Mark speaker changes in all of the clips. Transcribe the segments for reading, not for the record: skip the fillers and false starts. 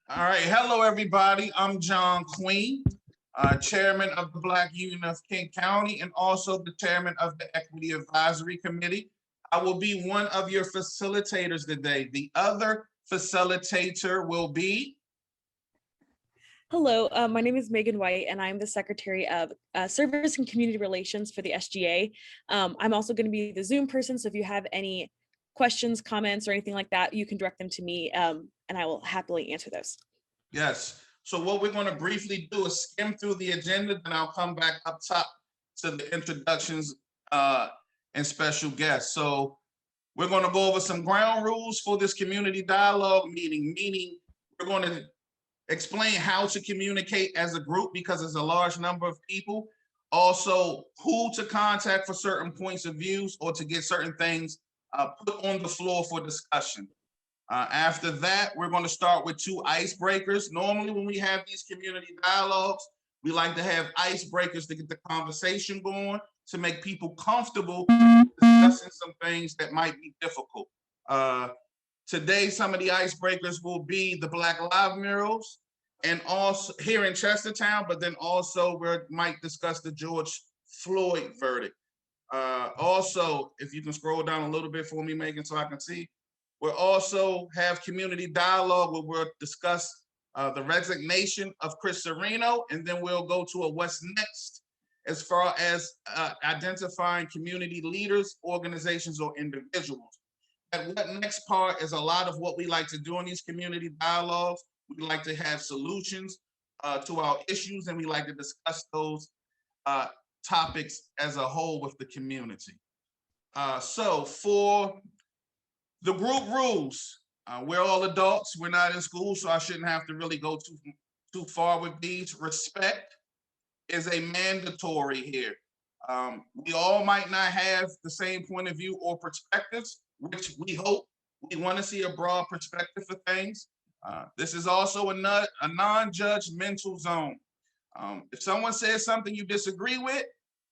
Speaker 1: All right, hello everybody. I'm John Queen, chairman of the Black Union of King County and also the chairman of the Equity Advisory Committee. I will be one of your facilitators today. The other facilitator will be.
Speaker 2: Hello, my name is Megan White, and I'm the Secretary of Service and Community Relations for the SGA. I'm also going to be the Zoom person, so if you have any questions, comments, or anything like that, you can direct them to me, and I will happily answer those.
Speaker 1: Yes. So what we're going to briefly do is skim through the agenda, then I'll come back up top to the introductions and special guests. So we're going to go over some ground rules for this community dialogue meeting, meaning we're going to explain how to communicate as a group because there's a large number of people. Also, who to contact for certain points of views or to get certain things put on the floor for discussion. After that, we're going to start with 2 icebreakers. Normally, when we have these community dialogues, we like to have icebreakers to get the conversation going, to make people comfortable discussing some things that might be difficult. Today, some of the icebreakers will be the Black Lives murals, and also here in Chestertown, but then also we might discuss the George Floyd verdict. Also, if you can scroll down a little bit for me, Megan, so I can see. We'll also have community dialogue where we'll discuss the resignation of Chris Sereno, and then we'll go to a what's next as far as identifying community leaders, organizations, or individuals. And what next part is a lot of what we like to do in these community dialogues. We like to have solutions to our issues, and we like to discuss those topics as a whole with the community. So for the group rules, we're all adults. We're not in school, so I shouldn't have to really go too far with these. Respect is a mandatory here. We all might not have the same point of view or perspectives, which we hope. We want to see a broad perspective for things. This is also a non-judgmental zone. If someone says something you disagree with,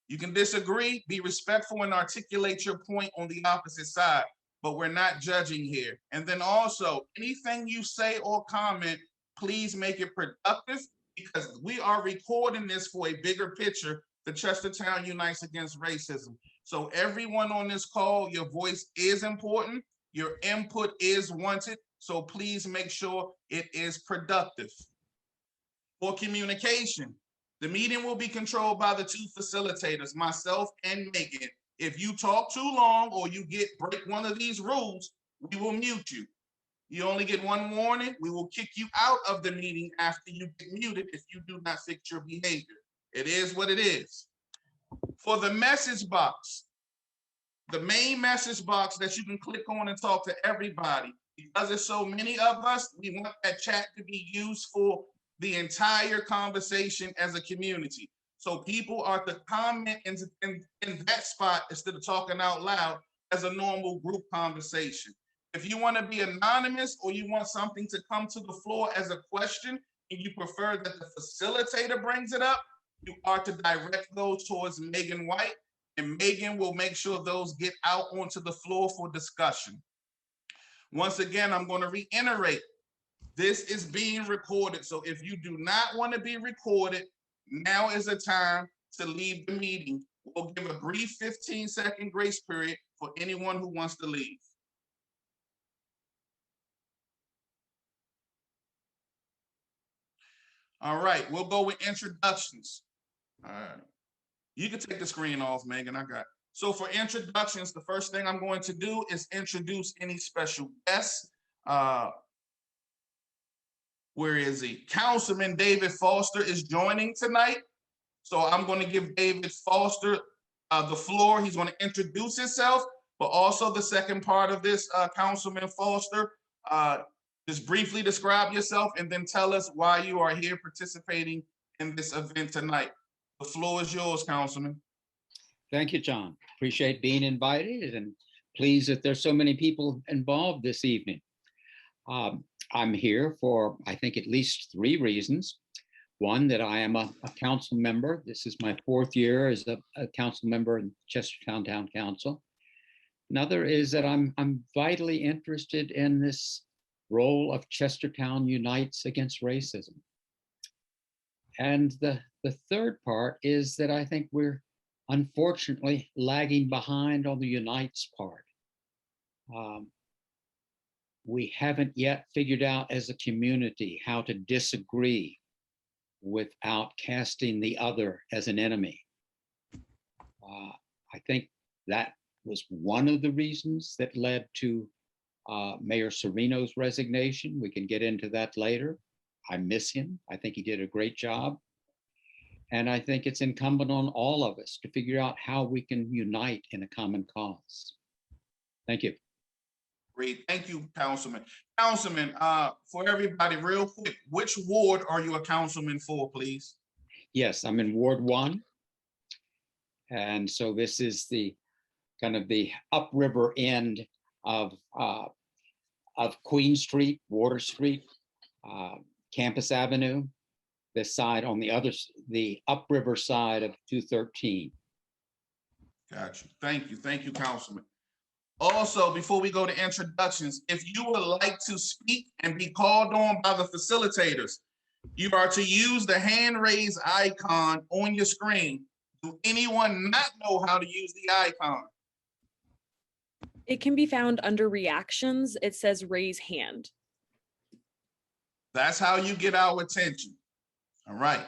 Speaker 1: you can disagree, be respectful, and articulate your point on the opposite side, but we're not judging here. And then also, anything you say or comment, please make it productive because we are recording this for a bigger picture. The Chestertown Unites Against Racism. So everyone on this call, your voice is important. Your input is wanted. So please make sure it is productive. For communication, the meeting will be controlled by the 2 facilitators, myself and Megan. If you talk too long or you break one of these rules, we will mute you. You only get 1 warning. We will kick you out of the meeting after you get muted if you do not fix your behavior. It is what it is. For the message box, the main message box that you can click on and talk to everybody, because there's so many of us, we want that chat to be used for the entire conversation as a community. So people are to comment in that spot instead of talking out loud as a normal group conversation. If you want to be anonymous or you want something to come to the floor as a question and you prefer that the facilitator brings it up, you are to direct those towards Megan White, and Megan will make sure those get out onto the floor for discussion. Once again, I'm going to reiterate, this is being recorded. So if you do not want to be recorded, now is the time to leave the meeting. We'll give a brief 15-second grace period for anyone who wants to leave. All right, we'll go with introductions. All right. You can take the screen off, Megan. I got it. So for introductions, the first thing I'm going to do is introduce any special guests. Where is he? Councilman David Foster is joining tonight. So I'm going to give David Foster the floor. He's going to introduce himself, but also the second part of this, Councilman Foster, just briefly describe yourself and then tell us why you are here participating in this event tonight. The floor is yours, Councilman.
Speaker 3: Thank you, John. Appreciate being invited and pleased that there's so many people involved this evening. I'm here for, I think, at least 3 reasons. One, that I am a council member. This is my 4th year as a council member in Chestertown Town Council. Another is that I'm vitally interested in this role of Chestertown Unites Against Racism. And the third part is that I think we're unfortunately lagging behind on the Unites part. We haven't yet figured out as a community how to disagree without casting the other as an enemy. I think that was one of the reasons that led to Mayor Serino's resignation. We can get into that later. I miss him. I think he did a great job. And I think it's incumbent on all of us to figure out how we can unite in a common cause. Thank you.
Speaker 1: Great. Thank you, Councilman. Councilman, for everybody, real quick, which ward are you a councilman for, please?
Speaker 3: Yes, I'm in Ward 1. And so this is the kind of the upriver end of Queen Street, Water Street, Campus Avenue, this side on the upriver side of 213.
Speaker 1: Got you. Thank you, Councilman. Also, before we go to introductions, if you would like to speak and be called on by the facilitators, you are to use the hand raise icon on your screen. Do anyone not know how to use the icon?
Speaker 2: It can be found under reactions. It says raise hand.
Speaker 1: That's how you get our attention. All right.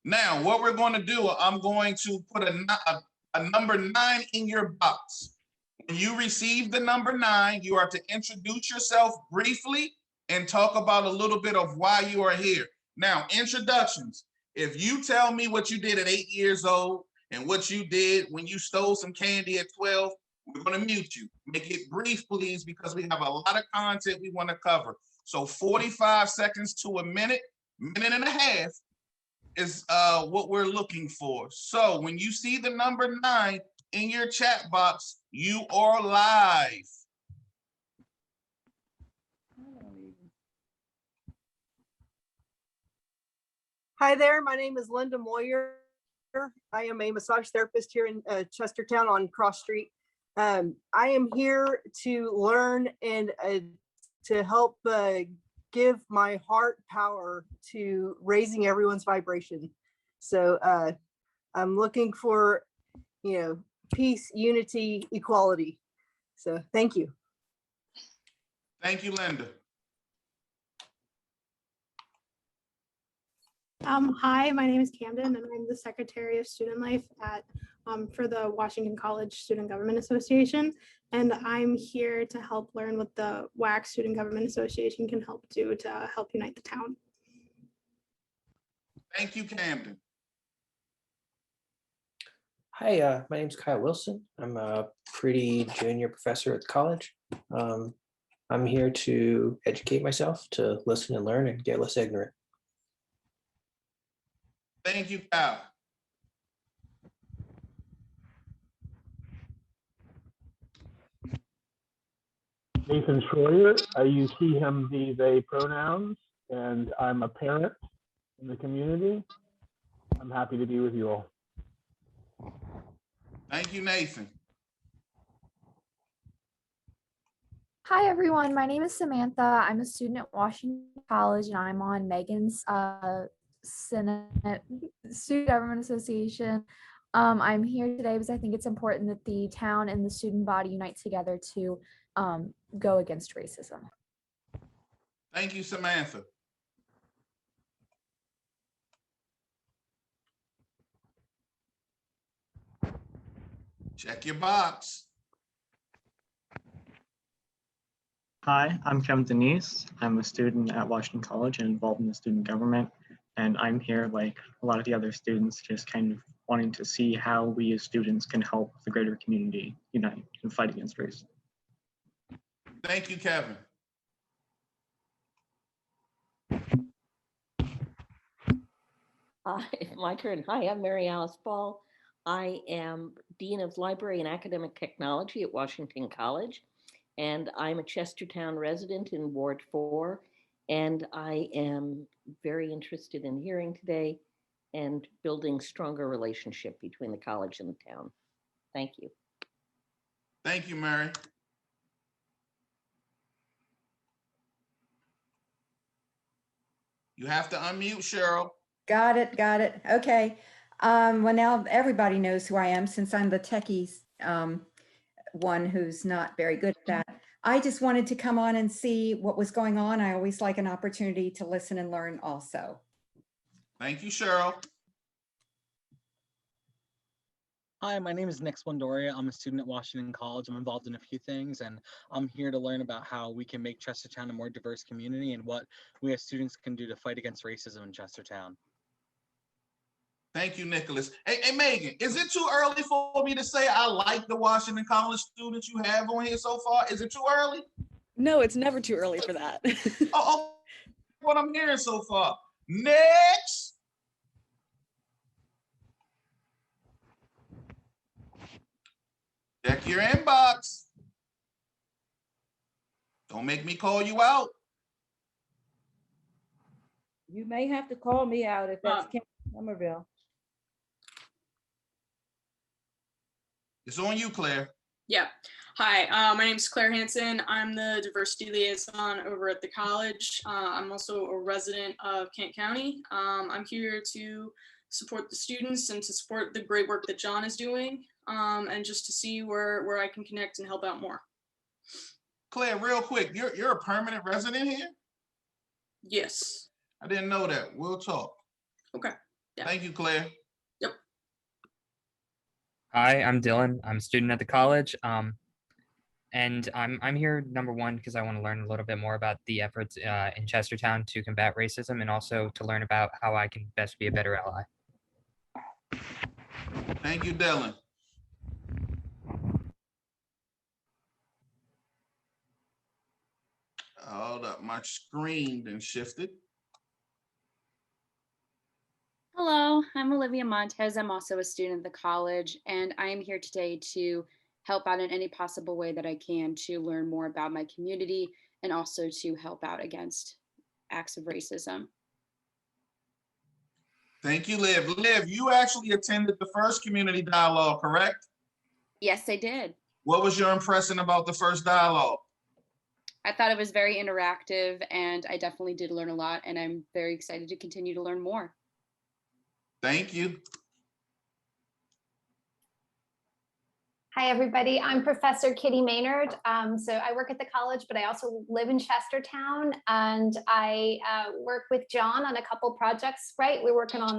Speaker 1: Now, what we're going to do, I'm going to put a number 9 in your box. When you receive the number 9, you are to introduce yourself briefly and talk about a little bit of why you are here. Now, introductions. If you tell me what you did at 8 years old and what you did when you stole some candy at 12, we're going to mute you. Make it brief, please, because we have a lot of content we want to cover. So 45 seconds to a minute and a half is what we're looking for. So when you see the number 9 in your chat box, you are live.
Speaker 4: Hi there, my name is Linda Moyer. I am a massage therapist here in Chestertown on Cross Street. I am here to learn and to help give my heart power to raising everyone's vibration. So I'm looking for, peace, unity, equality. So thank you.
Speaker 1: Thank you, Linda.
Speaker 5: Hi, my name is Camden, and I'm the Secretary of Student Life at for the Washington College Student Government Association. And I'm here to help learn what the WAC Student Government Association can help do to help unite the town.
Speaker 1: Thank you, Camden.
Speaker 6: Hi, my name's Kyle Wilson. I'm a pretty junior professor at the college. I'm here to educate myself, to listen and learn and get less ignorant.
Speaker 1: Thank you, Kyle.
Speaker 7: Nathan Schroyer, I use he, him, thee, they pronouns, and I'm a parent in the community. I'm happy to be with you all.
Speaker 1: Thank you, Nathan.
Speaker 8: Hi, everyone. My name is Samantha. I'm a student at Washington College, and I'm on Megan's Senate Student Government Association. I'm here today because I think it's important that the town and the student body unite together to go against racism.
Speaker 1: Thank you, Samantha. Check your box.
Speaker 9: Hi, I'm Kevin Denise. I'm a student at Washington College and involved in the student government. And I'm here, like a lot of the other students, just kind of wanting to see how we as students can help the greater community unite and fight against race.
Speaker 1: Thank you, Kevin.
Speaker 10: Hi, my turn. Hi, I'm Mary Alice Ball. I am Dean of Library and Academic Technology at Washington College, and I'm a Chestertown resident in Ward 4, and I am very interested in hearing today and building stronger relationship between the college and the town. Thank you.
Speaker 1: Thank you, Mary. You have to unmute, Cheryl.
Speaker 11: Got it, got it. Okay. Well, now everybody knows who I am since I'm the techies one who's not very good at that. I just wanted to come on and see what was going on. I always like an opportunity to listen and learn also.
Speaker 1: Thank you, Cheryl.
Speaker 12: Hi, my name is Nick Splendoria. I'm a student at Washington College. I'm involved in a few things, and I'm here to learn about how we can make Chestertown a more diverse community and what we as students can do to fight against racism in Chestertown.
Speaker 1: Thank you, Nicholas. Hey, Megan, is it too early for me to say I like the Washington College students you have on here so far? Is it too early?
Speaker 2: No, it's never too early for that.
Speaker 1: Oh, what I'm hearing so far. Next. Check your inbox. Don't make me call you out.
Speaker 13: You may have to call me out if that's Karensomerville.
Speaker 1: It's on you, Claire.
Speaker 14: Yeah. Hi, my name is Claire Hansen. I'm the diversity liaison over at the college. I'm also a resident of Kent County. I'm here to support the students and to support the great work that John is doing, and just to see where I can connect and help out more.
Speaker 1: Claire, real quick, you're a permanent resident here?
Speaker 14: Yes.
Speaker 1: I didn't know that. We'll talk.
Speaker 14: Okay. Yeah.
Speaker 1: Thank you, Claire.
Speaker 14: Yep.
Speaker 15: Hi, I'm Dylan. I'm a student at the college. And I'm here, number one, because I want to learn a little bit more about the efforts in Chestertown to combat racism, and also to learn about how I can best be a better ally.
Speaker 1: Thank you, Dylan. Hold up, my screen then shifted.
Speaker 16: Hello, I'm Olivia Montez. I'm also a student at the college, and I am here today to help out in any possible way that I can to learn more about my community and also to help out against acts of racism.
Speaker 1: Thank you, Liv. Liv, you actually attended the first community dialogue, correct?
Speaker 16: Yes, I did.
Speaker 1: What was your impression about the first dialogue?
Speaker 16: I thought it was very interactive, and I definitely did learn a lot, and I'm very excited to continue to learn more.
Speaker 1: Thank you.
Speaker 17: Hi, everybody. I'm Professor Kitty Maynard. So I work at the college, but I also live in Chestertown, and I work with John on a couple projects, right? We're working on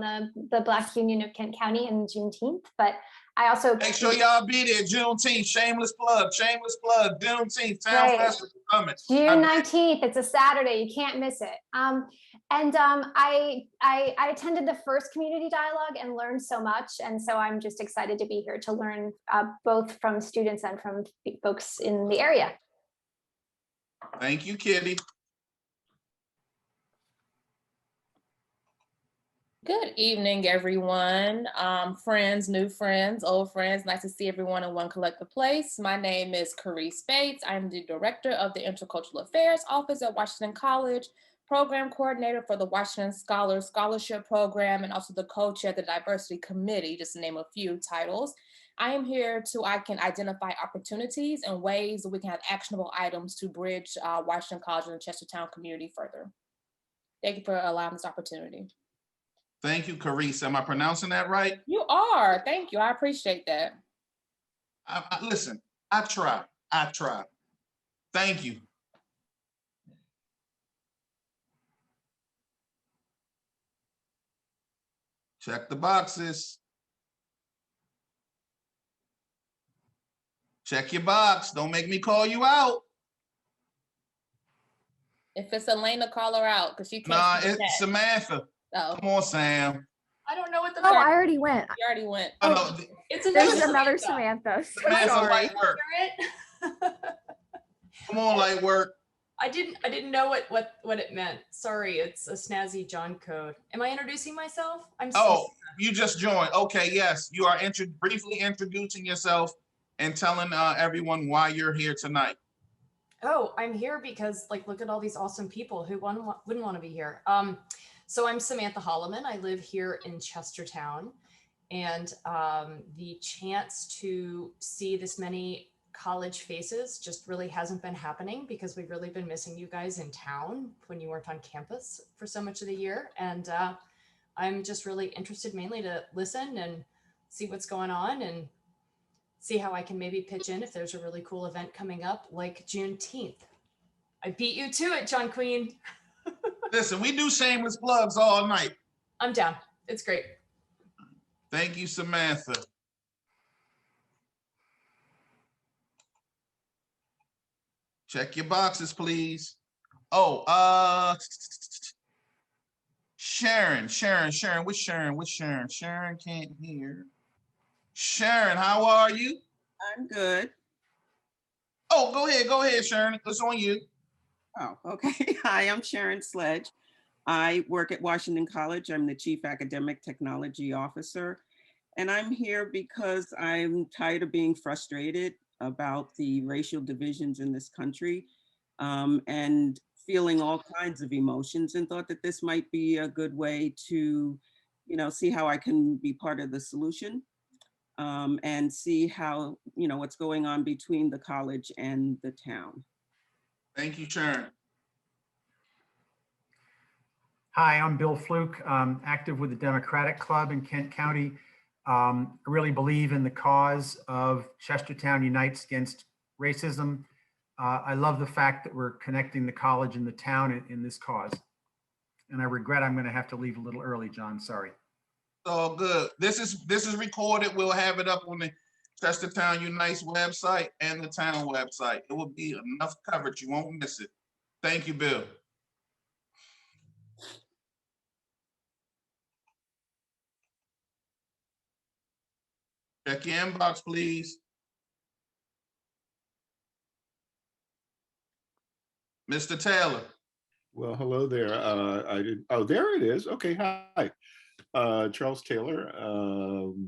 Speaker 17: the Black Union of Kent County and Juneteenth, but I also—
Speaker 1: Make sure y'all be there, Juneteenth, shameless plug, Juneteenth, Town
Speaker 17: Right.
Speaker 1: Festival coming.
Speaker 17: June 19th, it's a Saturday, you can't miss it. I attended the first community dialogue and learned so much. And so I'm just excited to be here to learn both from students and from folks in the area.
Speaker 1: Thank you, Kitty.
Speaker 18: Good evening, everyone. Friends, new friends, old friends. Nice to see everyone in one collective place. My name is Carice Bates. I'm the director of the Intercultural Affairs Office at Washington College, program coordinator for the Washington Scholars Scholarship Program, and also the co-chair of the Diversity Committee, just to name a few titles. I am here I can identify opportunities and ways that we can have actionable items to bridge Washington College and the Chestertown community further. Thank you for allowing this opportunity.
Speaker 1: Thank you, Carice. Am I pronouncing that right?
Speaker 18: You are. Thank you. I appreciate that.
Speaker 1: Listen, I try. Thank you. Check the boxes. Check your box. Don't make me call you out.
Speaker 18: If it's Elena, call her out because she can't.
Speaker 1: Nah, it's Samantha.
Speaker 18: Oh.
Speaker 1: Come on, Sam.
Speaker 18: I don't know what the.
Speaker 8: Oh, I already went.
Speaker 18: You already went.
Speaker 1: Oh,
Speaker 18: it's
Speaker 8: There's another Samantha. So
Speaker 1: Samantha,
Speaker 8: sorry.
Speaker 1: light work. Come on, light work.
Speaker 19: I didn't know what it meant. Sorry, it's a snazzy John code. Am I introducing myself? I'm so
Speaker 1: Oh, you just joined. Okay, yes. You are briefly introducing yourself and telling everyone why you're here tonight.
Speaker 19: Oh, I'm here because look at all these awesome people who wouldn't want to be here. So I'm Samantha Holloman. I live here in Chestertown, and the chance to see this many college faces just really hasn't been happening because we've really been missing you guys in town when you weren't on campus for so much of the year. And I'm just really interested mainly to listen and see what's going on and see how I can maybe pitch in if there's a really cool event coming up like Juneteenth. I beat you to it, John Queen.
Speaker 1: Listen, we do shameless plugs all night.
Speaker 19: I'm down. It's great.
Speaker 1: Thank you, Samantha. Check your boxes, please. Oh, Sharon, what's Sharon? Sharon can't hear. Sharon, how are you?
Speaker 20: I'm good.
Speaker 1: Oh, go ahead, Sharon. It's on you.
Speaker 20: Oh, okay. Hi, I'm Sharon Sledge. I work at Washington College. I'm the Chief Academic Technology Officer. And I'm here because I'm tired of being frustrated about the racial divisions in this country and feeling all kinds of emotions, and thought that this might be a good way to, see how I can be part of the solution and see how, what's going on between the college and the town.
Speaker 1: Thank you, Sharon.
Speaker 21: Hi, I'm Bill Fluke, active with the Democratic Club in Kent County. I really believe in the cause of Chestertown Unites Against Racism. I love the fact that we're connecting the college and the town in this cause. And I regret I'm going to have to leave a little early, John. Sorry.
Speaker 1: So good. This is recorded. We'll have it up on the Chestertown Unites website and the town website. It will be enough coverage. You won't miss it. Thank you, Bill. Check your inbox, please. Mr. Taylor.
Speaker 22: Well, hello there. Oh, there it is. Okay, hi. Charles Taylor,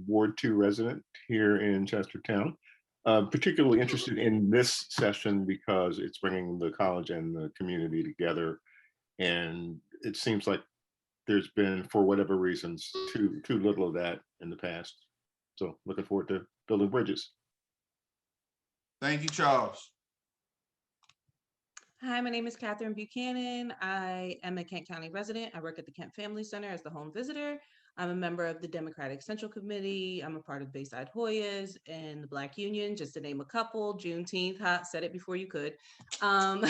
Speaker 22: Ward 2 resident here in Chestertown. Particularly interested in this session because it's bringing the college and the community together. And it seems like there's been, for whatever reasons, too little of that in the past. So looking forward to building bridges.
Speaker 1: Thank you, Charles.
Speaker 23: Hi, my name is Catherine Buchanan. I am a Kent County resident. I work at the Kent Family Center as the home visitor. I'm a member of the Democratic Central Committee. I'm a part of Bayside Hoyas and the Black Union, just to name a couple. Juneteenth, said it before you could. I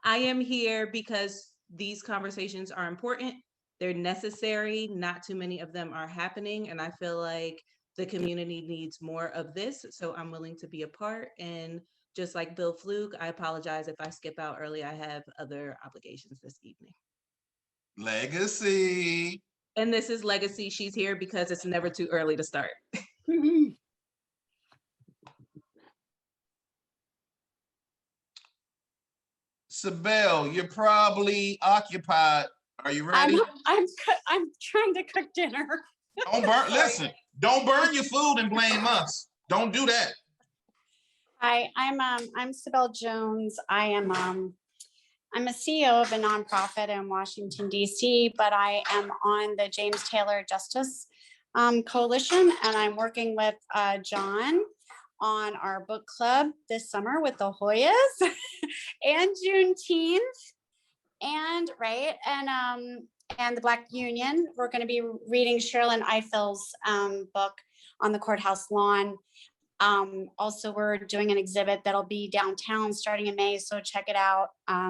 Speaker 23: am here because these conversations are important. They're necessary. Not too many of them are happening. And I feel like the community needs more of this. So I'm willing to be a part. And just like Bill Fluke, I apologize if I skip out early. I have other obligations this evening.
Speaker 1: Legacy.
Speaker 23: And this is Legacy. She's here because it's never too early to start.
Speaker 1: Sabelle, you're probably occupied. Are you ready?
Speaker 24: I'm trying to cook dinner.
Speaker 1: Don't burn. Listen, don't burn your food and blame us. Don't do that.
Speaker 24: Hi, I'm Sabelle Jones. I'm a CEO of a nonprofit in Washington, D.C., but I am on the James Taylor Justice Coalition, and I'm working with John on our book club this summer with the Hoyas and Juneteenth, and the Black Union. We're going to be reading Sherilyn Eifel's book on the courthouse lawn. Also, we're doing an exhibit that'll be downtown starting in May, so check it out.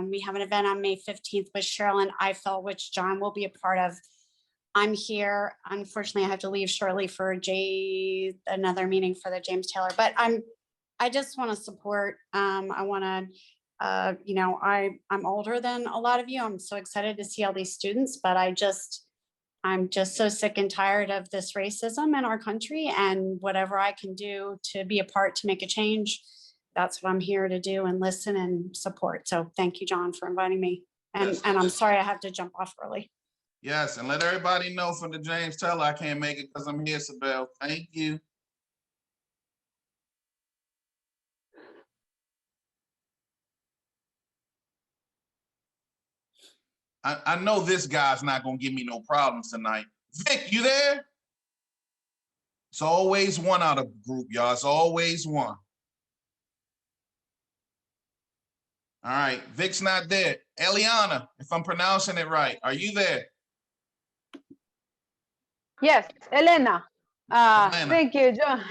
Speaker 24: We have an event on May 15th with Sherilyn Eifel, which John will be a part of. I'm here. Unfortunately, I have to leave shortly for another meeting for the James Taylor, but I just want to support. I want to, I'm older than a lot of you. I'm so excited to see all these students, but I'm just so sick and tired of this racism in our country, and whatever I can do to be a part to make a change, that's what I'm here to do, and listen and support. So thank you, John, for inviting me. And,
Speaker 1: Yes.
Speaker 24: and I'm sorry I have to jump off early.
Speaker 1: Yes, and let everybody know from the James Taylor, I can't make it because I'm here, Sabelle. Thank you. I know this guy's not going to give me no problems tonight. Vic, you there? It's always one out of the group, y'all. It's always one. All right, Vic's not there. Eliana, if I'm pronouncing it right, are you there?
Speaker 3: Yes, Elena.
Speaker 1: Elena.
Speaker 3: Thank you, John.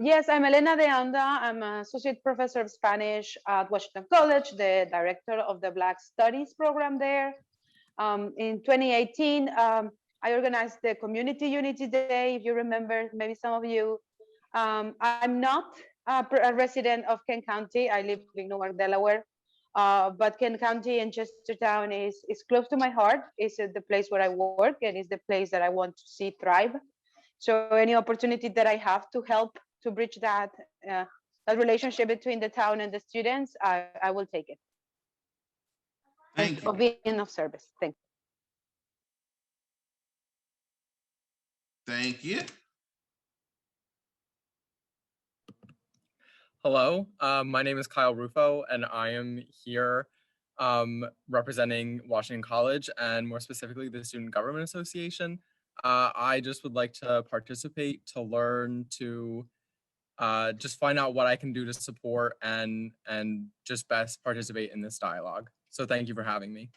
Speaker 3: Yes, I'm Elena Deanda. I'm an associate professor of Spanish at Washington College, the director of the Black Studies program there. In 2018, I organized the Community Unity Day, if you remember, maybe some of you. I'm not a resident of Kent County. I live in Newark, Delaware. But Kent County and Chestertown is close to my heart. It's the place where I work and it's the place that I want to see thrive. So any opportunity that I have to help to bridge that relationship between the town and the students, I will take it.
Speaker 1: Thank you.
Speaker 3: Of being of service. Thank you.
Speaker 1: Thank you.
Speaker 4: Hello, my name is Kyle Rufo, and I am here representing Washington College and more specifically the Student Government Association. I just would like to participate, to learn, to just find out what I can do to support and just best participate in this dialogue. So thank you for having me.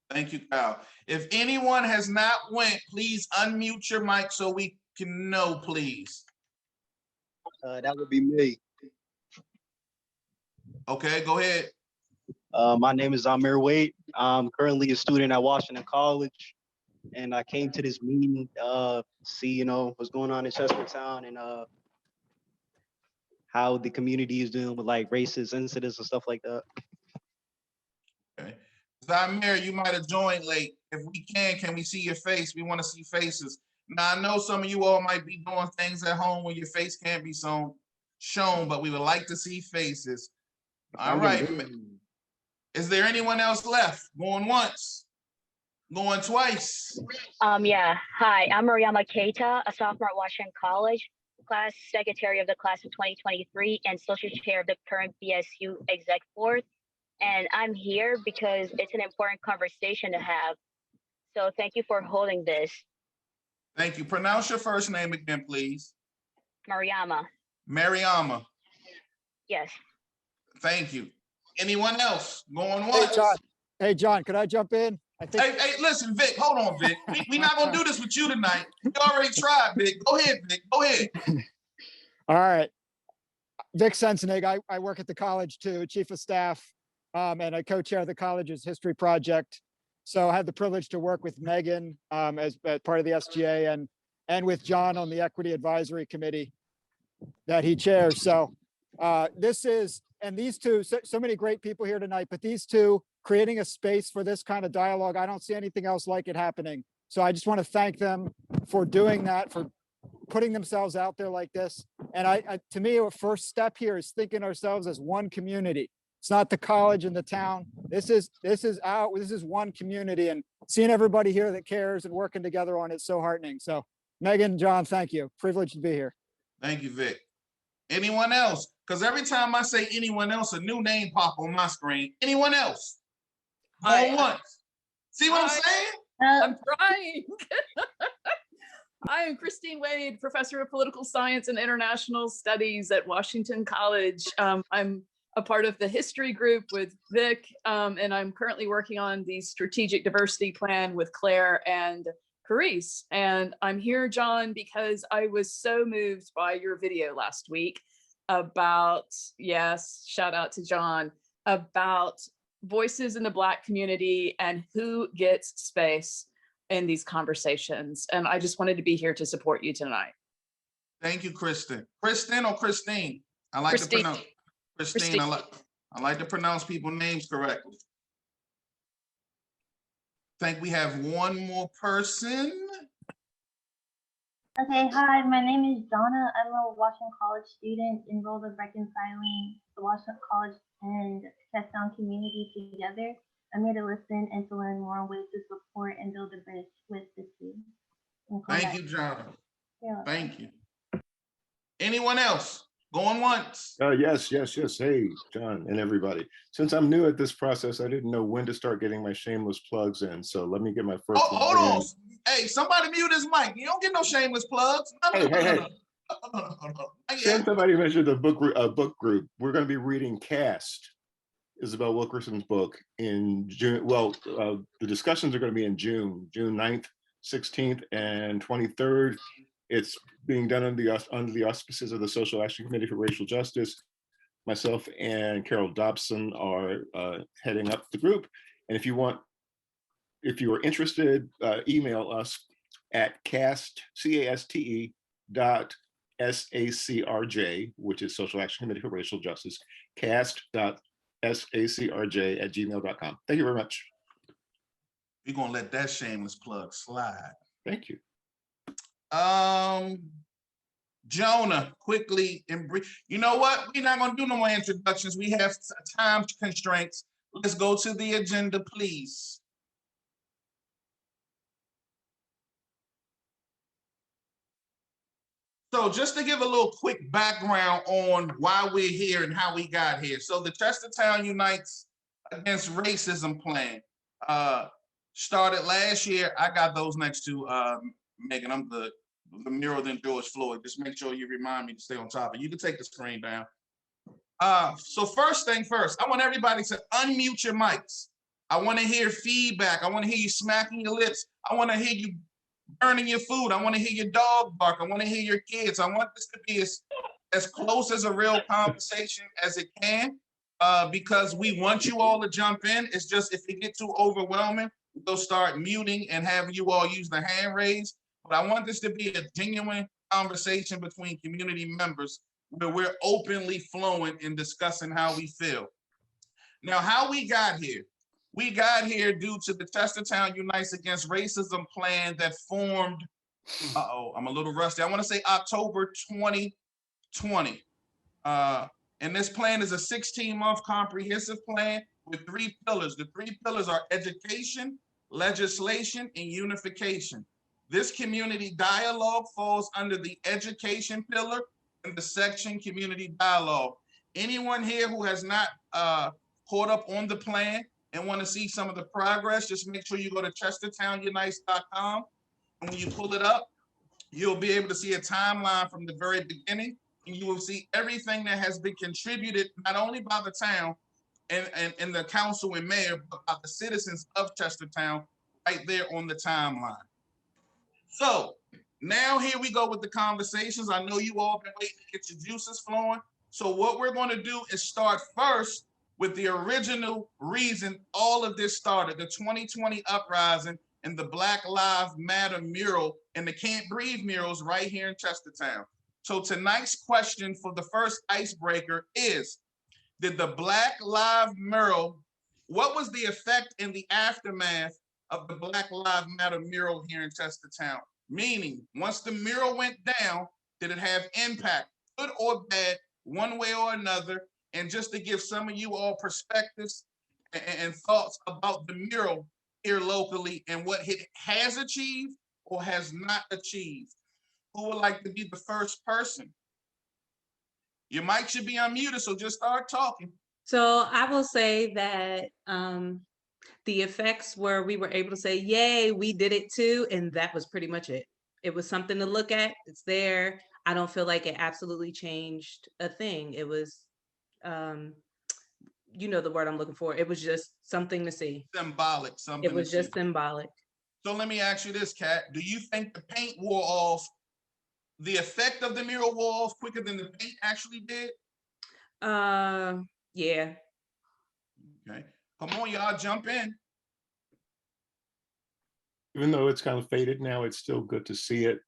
Speaker 1: Thank you, Kyle. If anyone has not went, please unmute your mic so we can know, please.
Speaker 5: That would be me.
Speaker 1: Okay, go ahead.
Speaker 5: My name is Zamir Waight. I'm currently a student at Washington College, and I came to this meeting to see, what's going on in Chestertown and how the community is doing with like racist incidents and stuff like that.
Speaker 1: Okay. Zamir, you might have joined late. If we can we see your face? We want to see faces. Now, I know some of you all might be doing things at home where your face can't be shown, but we would like to see faces. All right. Is there anyone else left? Going once? Going twice?
Speaker 6: Yeah. Hi, I'm Mariama Keita, a sophomore at Washington College, class secretary of the class of 2023 and social chair of the current BSU exec board. And I'm here because it's an important conversation to have. So thank you for holding this.
Speaker 1: Thank you. Pronounce your first name again, please.
Speaker 6: Mariama.
Speaker 1: Mariama.
Speaker 6: Yes.
Speaker 1: Thank you. Anyone else? Going
Speaker 25: Hey,
Speaker 1: once?
Speaker 25: John. Hey, John, could I jump in? I think.
Speaker 1: Hey, listen, Vic, hold on, Vic. We're not going to do this with you tonight. You already tried, Vic. Go ahead, Vic. Go ahead.
Speaker 25: All right. Vic Sensenig, I work at the college too, chief of staff, and I co-chair the college's history project. So I had the privilege to work with Megan as part of the SGA and with John on the Equity Advisory Committee that he chairs. So these two, so many great people here tonight, but these two creating a space for this kind of dialogue, I don't see anything else like it happening. So I just want to thank them for doing that, for putting themselves out there like this. And to me, our first step here is thinking ourselves as one community. It's not the college and the town. This is one community, and seeing everybody here that cares and working together on it is so heartening. So Megan, John, thank you. Privileged to be here.
Speaker 1: Thank you, Vic. Anyone else? Because every time I say anyone else, a new name pop on my screen. Anyone else? Going once. See what I'm saying?
Speaker 26: I'm trying. I am Christine Wade, professor of political science and international studies at Washington College. I'm a part of the history group with Vic, and I'm currently working on the strategic diversity plan with Claire and Carice. And I'm here, John, because I was so moved by your video last week about, yes, shout out to John, about voices in the Black community and who gets space in these conversations. And I just wanted to be here to support you tonight.
Speaker 1: Thank you, Kristen. Kristen or Christine? I like to pronounce Christine. I like to pronounce people's names correctly. I think we have one more person.
Speaker 27: Okay, hi, my name is Jonah. I'm a Washington College student enrolled in reconciling the Washington College and Chestertown community together. I'm here to listen and to learn more ways to support and build a bridge with the students.
Speaker 1: Thank you, Jonah. Thank you. Anyone else? Going once?
Speaker 22: Yes. Hey, John and everybody. Since I'm new at this process, I didn't know when to start getting my shameless plugs in. So let me get my first one.
Speaker 1: Hold on. Hey, somebody mute his mic. You don't get no shameless plugs.
Speaker 22: Hey. Since somebody mentioned the book group, we're going to be reading Cast. Isabel Wilkerson's book in June. Well, the discussions are going to be in June 9th, 16th, and 23rd. It's being done under the auspices of the Social Action Committee for Racial Justice. Myself and Carol Dobson are heading up the group. And if you are interested, email us at cast.sacrj, which is Social Action Committee for Racial Justice, cast.sacrj@gmail.com. Thank you very much.
Speaker 1: We're gonna let that shameless plug slide.
Speaker 22: Thank you.
Speaker 1: Jonah, quickly and brief. You know what? We're not gonna do no more introductions. We have time constraints. Let's go to the agenda, please. So just to give a little quick background on why we're here and how we got here. So the Chestertown Unites Against Racism plan started last year. I got those next to Megan. I'm good. The mural than George Floyd. Just make sure you remind me to stay on top of it. You can take the screen down. So first thing first, I want everybody to unmute your mics. I want to hear feedback. I want to hear you smacking your lips. I want to hear you burning your food. I want to hear your dog bark. I want to hear your kids. I want this to be as close as a real conversation as it can, because we want you all to jump in. It's just if it gets too overwhelming, we'll start muting and having you all use the hand raise. But I want this to be a genuine conversation between community members where we're openly flowing and discussing how we feel. Now, how we got here. We got here due to the Chestertown Unites Against Racism plan that formed, I'm a little rusty. I want to say October 2020. And this plan is a 16-month comprehensive plan with 3 pillars. The 3 pillars are education, legislation, and unification. This community dialogue falls under the education pillar in the section community dialogue. Anyone here who has not caught up on the plan and want to see some of the progress, just make sure you go to chestertownunites.com. And when you pull it up, you'll be able to see a timeline from the very beginning, and you will see everything that has been contributed, not only by the town and the council and mayor, but by the citizens of Chestertown right there on the timeline. So now here we go with the conversations. I know you all been waiting to get your juices flowing. So what we're going to do is start first with the original reason all of this started, the 2020 uprising and the Black Lives Matter mural and the Can't Breathe murals right here in Chestertown. So tonight's question for the first icebreaker is, did the Black Lives mural, what was the effect in the aftermath of the Black Lives Matter mural here in Chestertown? Meaning, once the mural went down, did it have impact, good or bad, one way or another? And just to give some of you all perspectives and thoughts about the mural here locally and what it has achieved or has not achieved. Who would like to be the first person? Your mic should be unmuted, so just start talking.
Speaker 23: So I will say that the effects were we were able to say, yay, we did it too. And that was pretty much it. It was something to look at. It's there. I don't feel like it absolutely changed a thing. It was, you know the word I'm looking for. It was just something to see.
Speaker 1: Symbolic. Something.
Speaker 23: It was just symbolic.
Speaker 1: So let me ask you this, Kat. Do you think the paint wore off, the effect of the mural wore off quicker than the paint actually did?
Speaker 23: Yeah.
Speaker 1: Okay. Come on, y'all, jump in.
Speaker 22: Even though it's kind of faded now, it's still good to see it.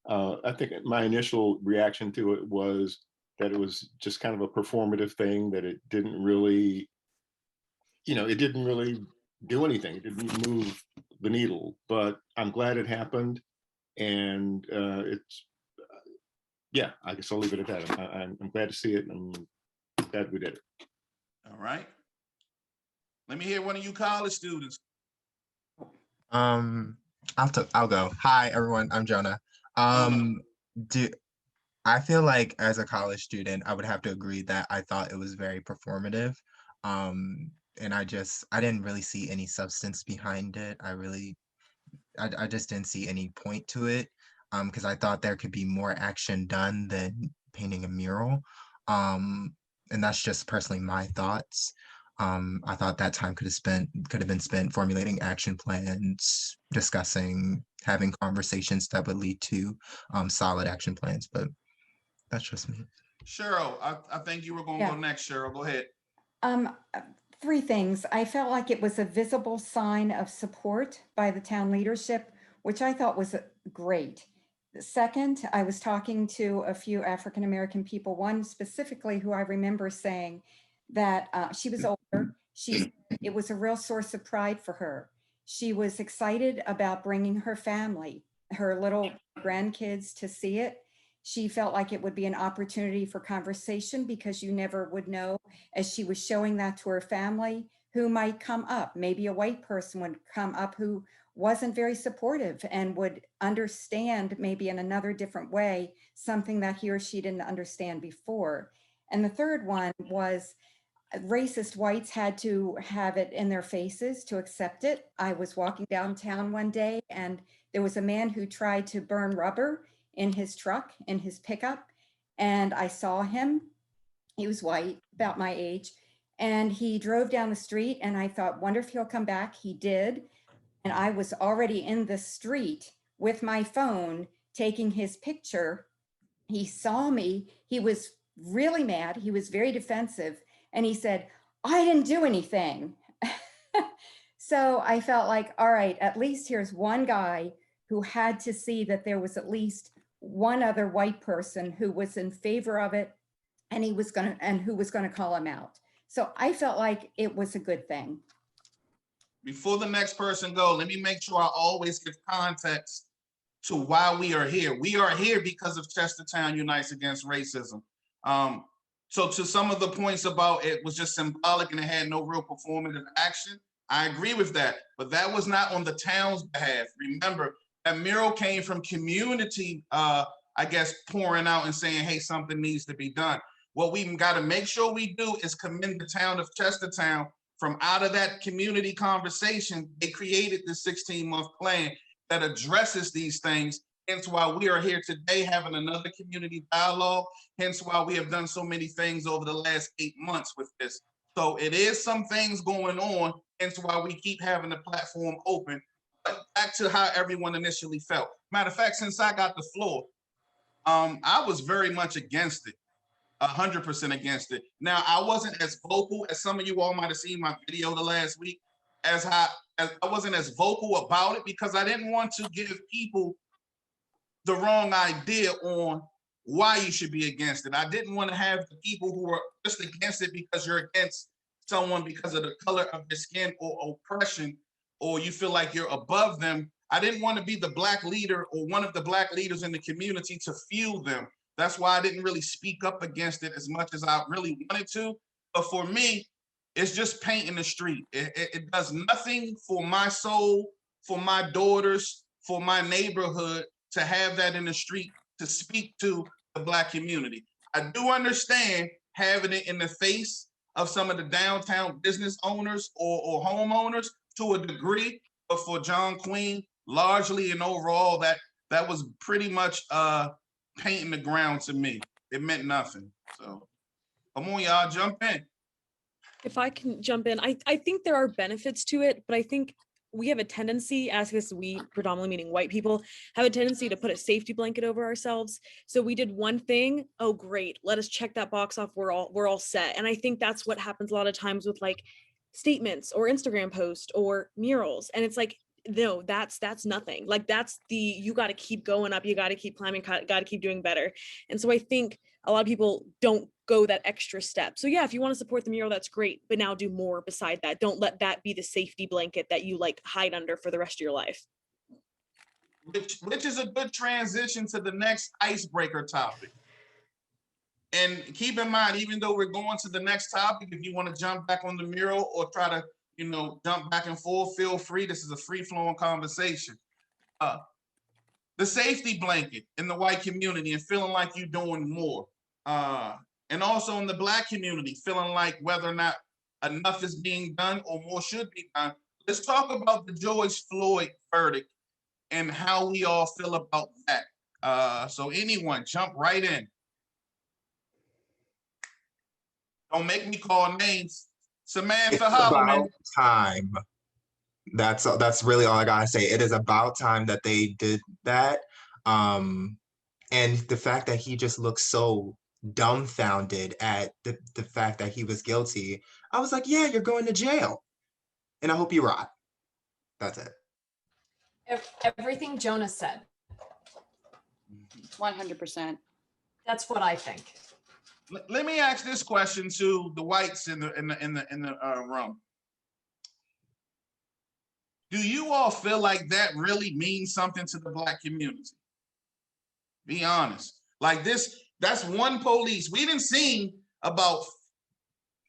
Speaker 22: I think my initial reaction to it was that it was just kind of a performative thing, that it didn't really, it didn't really do anything. It didn't move the needle, but I'm glad it happened. And it's, yeah, I guess I'll leave it at that. I'm glad to see it, and I'm glad we did it.
Speaker 1: All right. Let me hear one of you college students.
Speaker 2: I'll go. Hi, everyone. I'm Jonah. I feel like as a college student, I would have to agree that I thought it was very performative. And I didn't really see any substance behind it. I just didn't see any point to it, because I thought there could be more action done than painting a mural. And that's just personally my thoughts. I thought that time could have been spent formulating action plans, discussing, having conversations that would lead to solid action plans. But that's just me.
Speaker 1: Cheryl, I think you were going to go next. Cheryl, go ahead.
Speaker 7: Three things. I felt like it was a visible sign of support by the town leadership, which I thought was great. Second, I was talking to a few African-American people, one specifically who I remember saying that she was older. It was a real source of pride for her. She was excited about bringing her family, her little grandkids, to see it. She felt like it would be an opportunity for conversation because you never would know, as she was showing that to her family, who might come up. Maybe a white person would come up who wasn't very supportive and would understand maybe in another different way something that he or she didn't understand before. And the third one was racist whites had to have it in their faces to accept it. I was walking downtown one day and there was a man who tried to burn rubber in his truck, in his pickup. And I saw him. He was white, about my age. And he drove down the street and I thought, wonder if he'll come back. He did. And I was already in the street with my phone taking his picture. He saw me. He was really mad. He was very defensive. And he said, I didn't do anything. So I felt like, all right, at least here's one guy who had to see that there was at least one other white person who was in favor of it and who was going to call him out. So I felt like it was a good thing.
Speaker 1: Before the next person go, let me make sure I always give context to why we are here. We are here because of Chestertown Unites Against Racism. So to some of the points about it was just symbolic and it had no real performative action, I agree with that, but that was not on the town's behalf. Remember, that mural came from community, I guess, pouring out and saying, hey, something needs to be done. What we've got to make sure we do is commend the town of Chestertown. From out of that community conversation, they created the 16-month plan that addresses these things. Hence why we are here today having another community dialogue. Hence why we have done so many things over the last 8 months with this. So it is some things going on. Hence why we keep having the platform open. But back to how everyone initially felt. Matter of fact, since I got the floor, I was very much against it. 100% against it. Now, I wasn't as vocal as some of you all might have seen my video the last week, as I wasn't as vocal about it because I didn't want to give people the wrong idea on why you should be against it. I didn't want to have the people who are just against it because you're against someone because of the color of their skin or oppression, or you feel like you're above them. I didn't want to be the Black leader or one of the Black leaders in the community to fuel them. That's why I didn't really speak up against it as much as I really wanted to. But for me, it's just paint in the street. It does nothing for my soul, for my daughters, for my neighborhood to have that in the street to speak to the Black community. I do understand having it in the face of some of the downtown business owners or homeowners to a degree, but for John Queen, largely and overall, that was pretty much painting the ground to me. It meant nothing. So come on, y'all, jump in.
Speaker 9: If I can jump in, I think there are benefits to it, but I think we have a tendency, as this we predominantly meaning white people, have a tendency to put a safety blanket over ourselves. So we did one thing, oh great, let us check that box off, we're all set. And I think that's what happens a lot of times with like statements or Instagram posts or murals. And it's like, no, that's nothing. Like that's you got to keep going up, you got to keep climbing, got to keep doing better. And so I think a lot of people don't go that extra step. So yeah, if you want to support the mural, that's great, but now do more beside that. Don't let that be the safety blanket that you like hide under for the rest of your life.
Speaker 1: Which is a good transition to the next icebreaker topic. And keep in mind, even though we're going to the next topic, if you want to jump back on the mural or try to jump back and forth, feel free. This is a free-flowing conversation. The safety blanket in the white community and feeling like you're doing more. And also in the Black community, feeling like whether or not enough is being done or more should be done. Let's talk about the George Floyd verdict and how we all feel about that. So anyone, jump right in. Don't make me call names. Samantha
Speaker 2: It's
Speaker 1: Holloman.
Speaker 2: about time. That's really all I gotta say. It is about time that they did that. And the fact that he just looks so dumbfounded at the fact that he was guilty, I was like, yeah, you're going to jail. And I hope you rot. That's it.
Speaker 19: Everything Jonah said.
Speaker 3: 100%.
Speaker 19: That's what I think.
Speaker 1: Let me ask this question to the whites in the room. Do you all feel like that really means something to the Black community? Be honest. Like this, that's one police. We didn't see about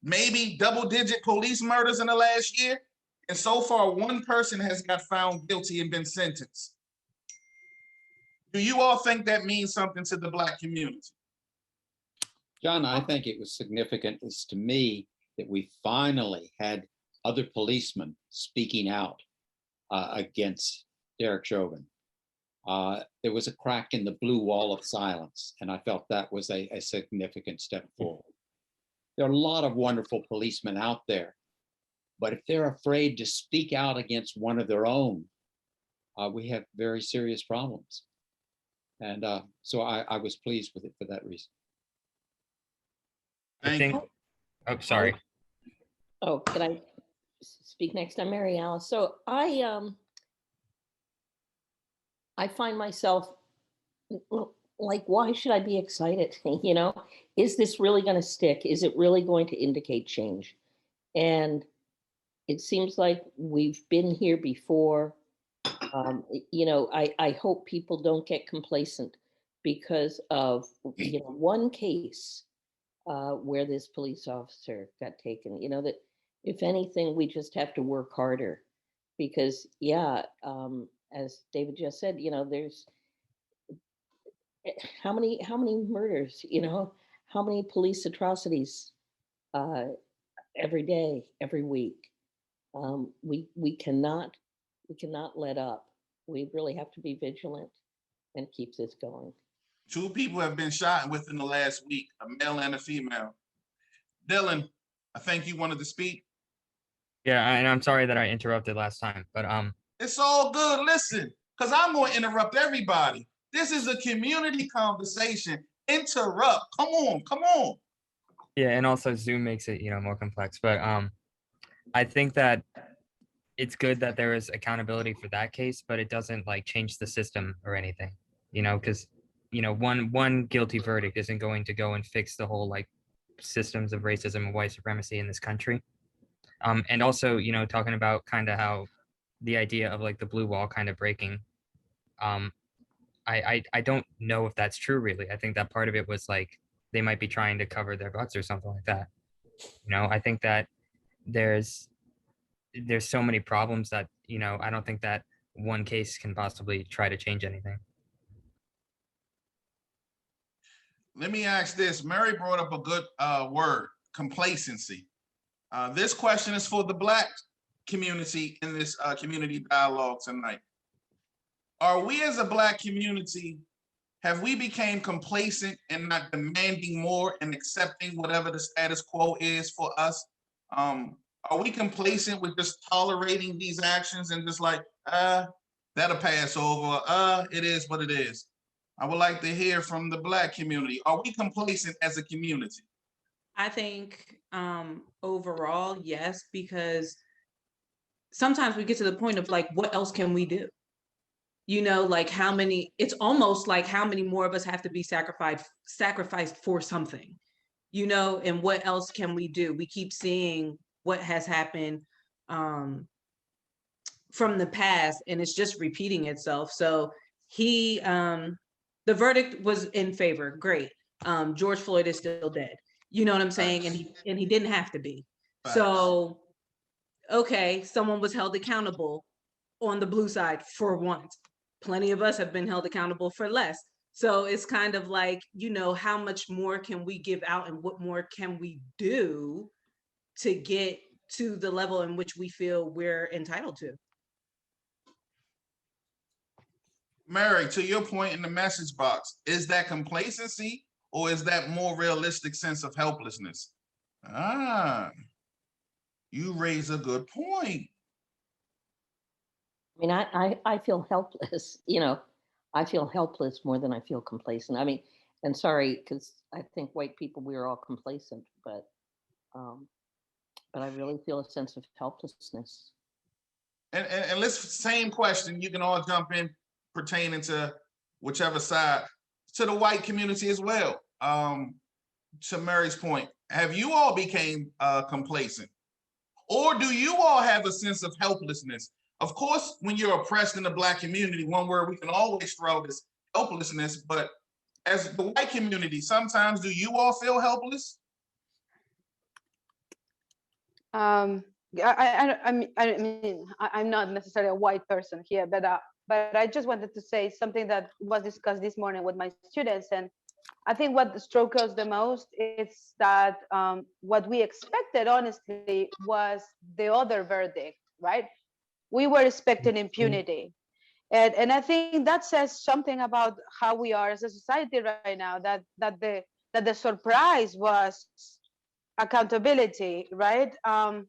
Speaker 1: maybe double-digit police murders in the last year. And so far, one person has got found guilty and been sentenced. Do you all think that means something to the Black community?
Speaker 10: John, I think it was significant as to me that we finally had other policemen speaking out against Derek Chauvin. There was a crack in the blue wall of silence, and I felt that was a significant step forward. There are a lot of wonderful policemen out there, but if they're afraid to speak out against one of their own, we have very serious problems. And so I was pleased with it for that reason.
Speaker 11: I think, oh, sorry.
Speaker 12: Oh, can I speak next? I'm Mary Alice. So I find myself like, why should I be excited? You know, is this really going to stick? Is it really going to indicate change? And it seems like we've been here before. You know, I hope people don't get complacent because of, you know, one case where this police officer got taken. You know, that if anything, we just have to work harder because, yeah, as David just said, you know, there's how many murders, you know, how many police atrocities every day, every week. We cannot let up. We really have to be vigilant and keep this going.
Speaker 1: 2 people have been shot within the last week, a male and a female. Dylan, I think you wanted to speak.
Speaker 11: Yeah, and I'm sorry that I interrupted last time, but
Speaker 1: It's all good. Listen, because I'm going to interrupt everybody. This is a community conversation. Interrupt. Come on.
Speaker 11: yeah, and also Zoom makes it, you know, more complex. But I think that it's good that there is accountability for that case, but it doesn't like change the system or anything, you know, because, you know, one guilty verdict isn't going to go and fix the whole like systems of racism and white supremacy in this country. And also, you know, talking about kind of how the idea of like the blue wall kind of breaking, I don't know if that's true really. I think that part of it was like they might be trying to cover their butts or something like that. You know, I think that there's so many problems that, you know, I don't think that one case can possibly try to change anything.
Speaker 1: Let me ask this. Mary brought up a good word, complacency. This question is for the Black community in this community dialogue tonight. Are we as a Black community, have we become complacent and not demanding more and accepting whatever the status quo is for us? Are we complacent with just tolerating these actions and just like, that'll pass over, it is what it is? I would like to hear from the Black community. Are we complacent as a community?
Speaker 23: I think overall, yes, because sometimes we get to the point of like, what else can we do? You know, like it's almost like how many more of us have to be sacrificed for something, you know, and what else can we do? We keep seeing what has happened from the past and it's just repeating itself. So the verdict was in favor, great. George Floyd is still dead. You know what I'm saying? And he didn't have to be. So, okay, someone was held accountable on the blue side for once. Plenty of us have been held accountable for less. So it's kind of like, you know, how much more can we give out and what more can we do to get to the level in which we feel we're entitled to?
Speaker 1: Mary, to your point in the message box, is that complacency or is that more realistic sense of helplessness? You raise a good point.
Speaker 12: I mean, I feel helpless, I feel helpless more than I feel complacent. I mean, and sorry, because I think white people, we're all complacent, but I really feel a sense of helplessness.
Speaker 1: And let's, same question, you can all jump in pertaining to whichever side, to the white community as well. To Mary's point, have you all became complacent? Or do you all have a sense of helplessness? Of course, when you're oppressed in the Black community, one word we can always throw is helplessness, but as the white community, sometimes do you all feel helpless?
Speaker 3: I mean, I'm not necessarily a white person here, but I just wanted to say something that was discussed this morning with my students, and I think what struck us the most is that what we expected, honestly, was the other verdict, right? We were expecting impunity. And I think that says something about how we are as a society right now, that the surprise was accountability, right? And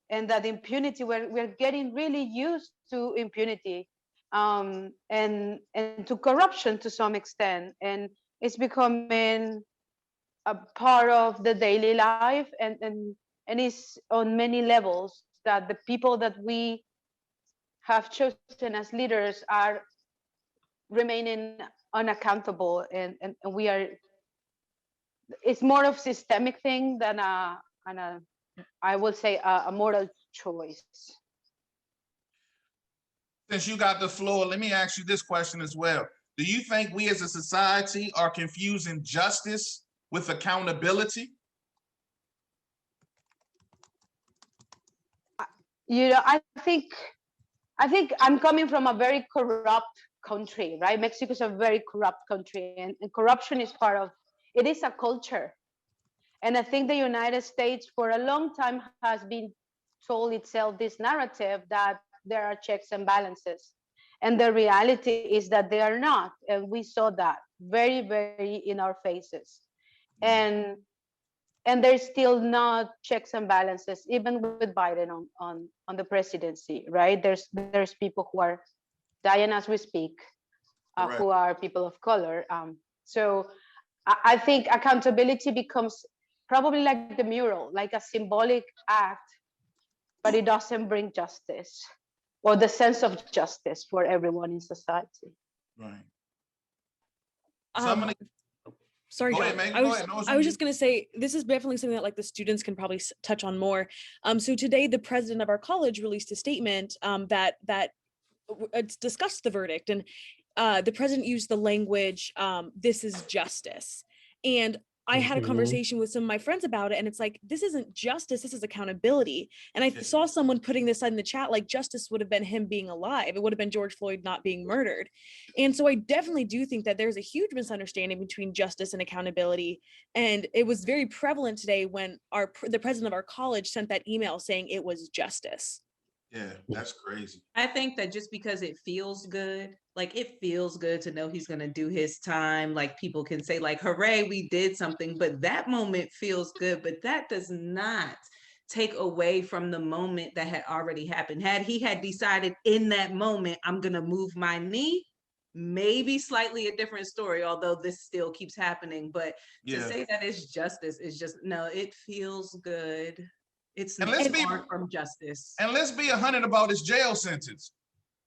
Speaker 3: that impunity, we're getting really used to impunity, and to corruption to some extent. And it's becoming a part of the daily life, and it's on many levels that the people that we have chosen as leaders are remaining unaccountable, and we are, it's more of systemic thing than I would say a moral choice.
Speaker 1: Since you got the floor, let me ask you this question as well. Do you think we as a society are confusing justice with accountability?
Speaker 3: I think I'm coming from a very corrupt country, right? Mexico is a very corrupt country, and corruption is part of it, is a culture. And I think the United States for a long time has been told itself this narrative that there are checks and balances. And the reality is that they are not. And we saw that very, very in our faces. And there's still not checks and balances, even with Biden on the presidency, right? There's people who are dying as we speak, who are people of color. So I think accountability becomes probably like the mural, like a symbolic act, but it doesn't bring justice or the sense of justice for everyone in society.
Speaker 1: Right.
Speaker 9: Sorry,
Speaker 1: Go
Speaker 9: John.
Speaker 1: ahead, Megan.
Speaker 9: I
Speaker 1: Go
Speaker 9: was,
Speaker 1: ahead. No, it's
Speaker 9: I
Speaker 1: on
Speaker 9: was
Speaker 1: you.
Speaker 9: just going to say, this is definitely something that like the students can probably touch on more. So today, the president of our college released a statement that discussed the verdict, and the president used the language, "This is justice." And I had a conversation with some of my friends about it, and it's like, this isn't justice, this is accountability. And I saw someone putting this in the chat, like justice would have been him being alive. It would have been George Floyd not being murdered. And so I definitely do think that there's a huge misunderstanding between justice and accountability. And it was very prevalent today when the president of our college sent that email saying it was justice.
Speaker 1: Yeah, that's crazy.
Speaker 23: I think that just because it feels good, like it feels good to know he's going to do his time, like people can say like, hooray, we did something, but that moment feels good, but that does not take away from the moment that had already happened. Had he had decided in that moment, I'm going to move my knee, maybe slightly a different story, although this still keeps happening. But to say that it's justice is just, no, it feels good. It's not far from justice.
Speaker 1: And let's be 100 about his jail sentence.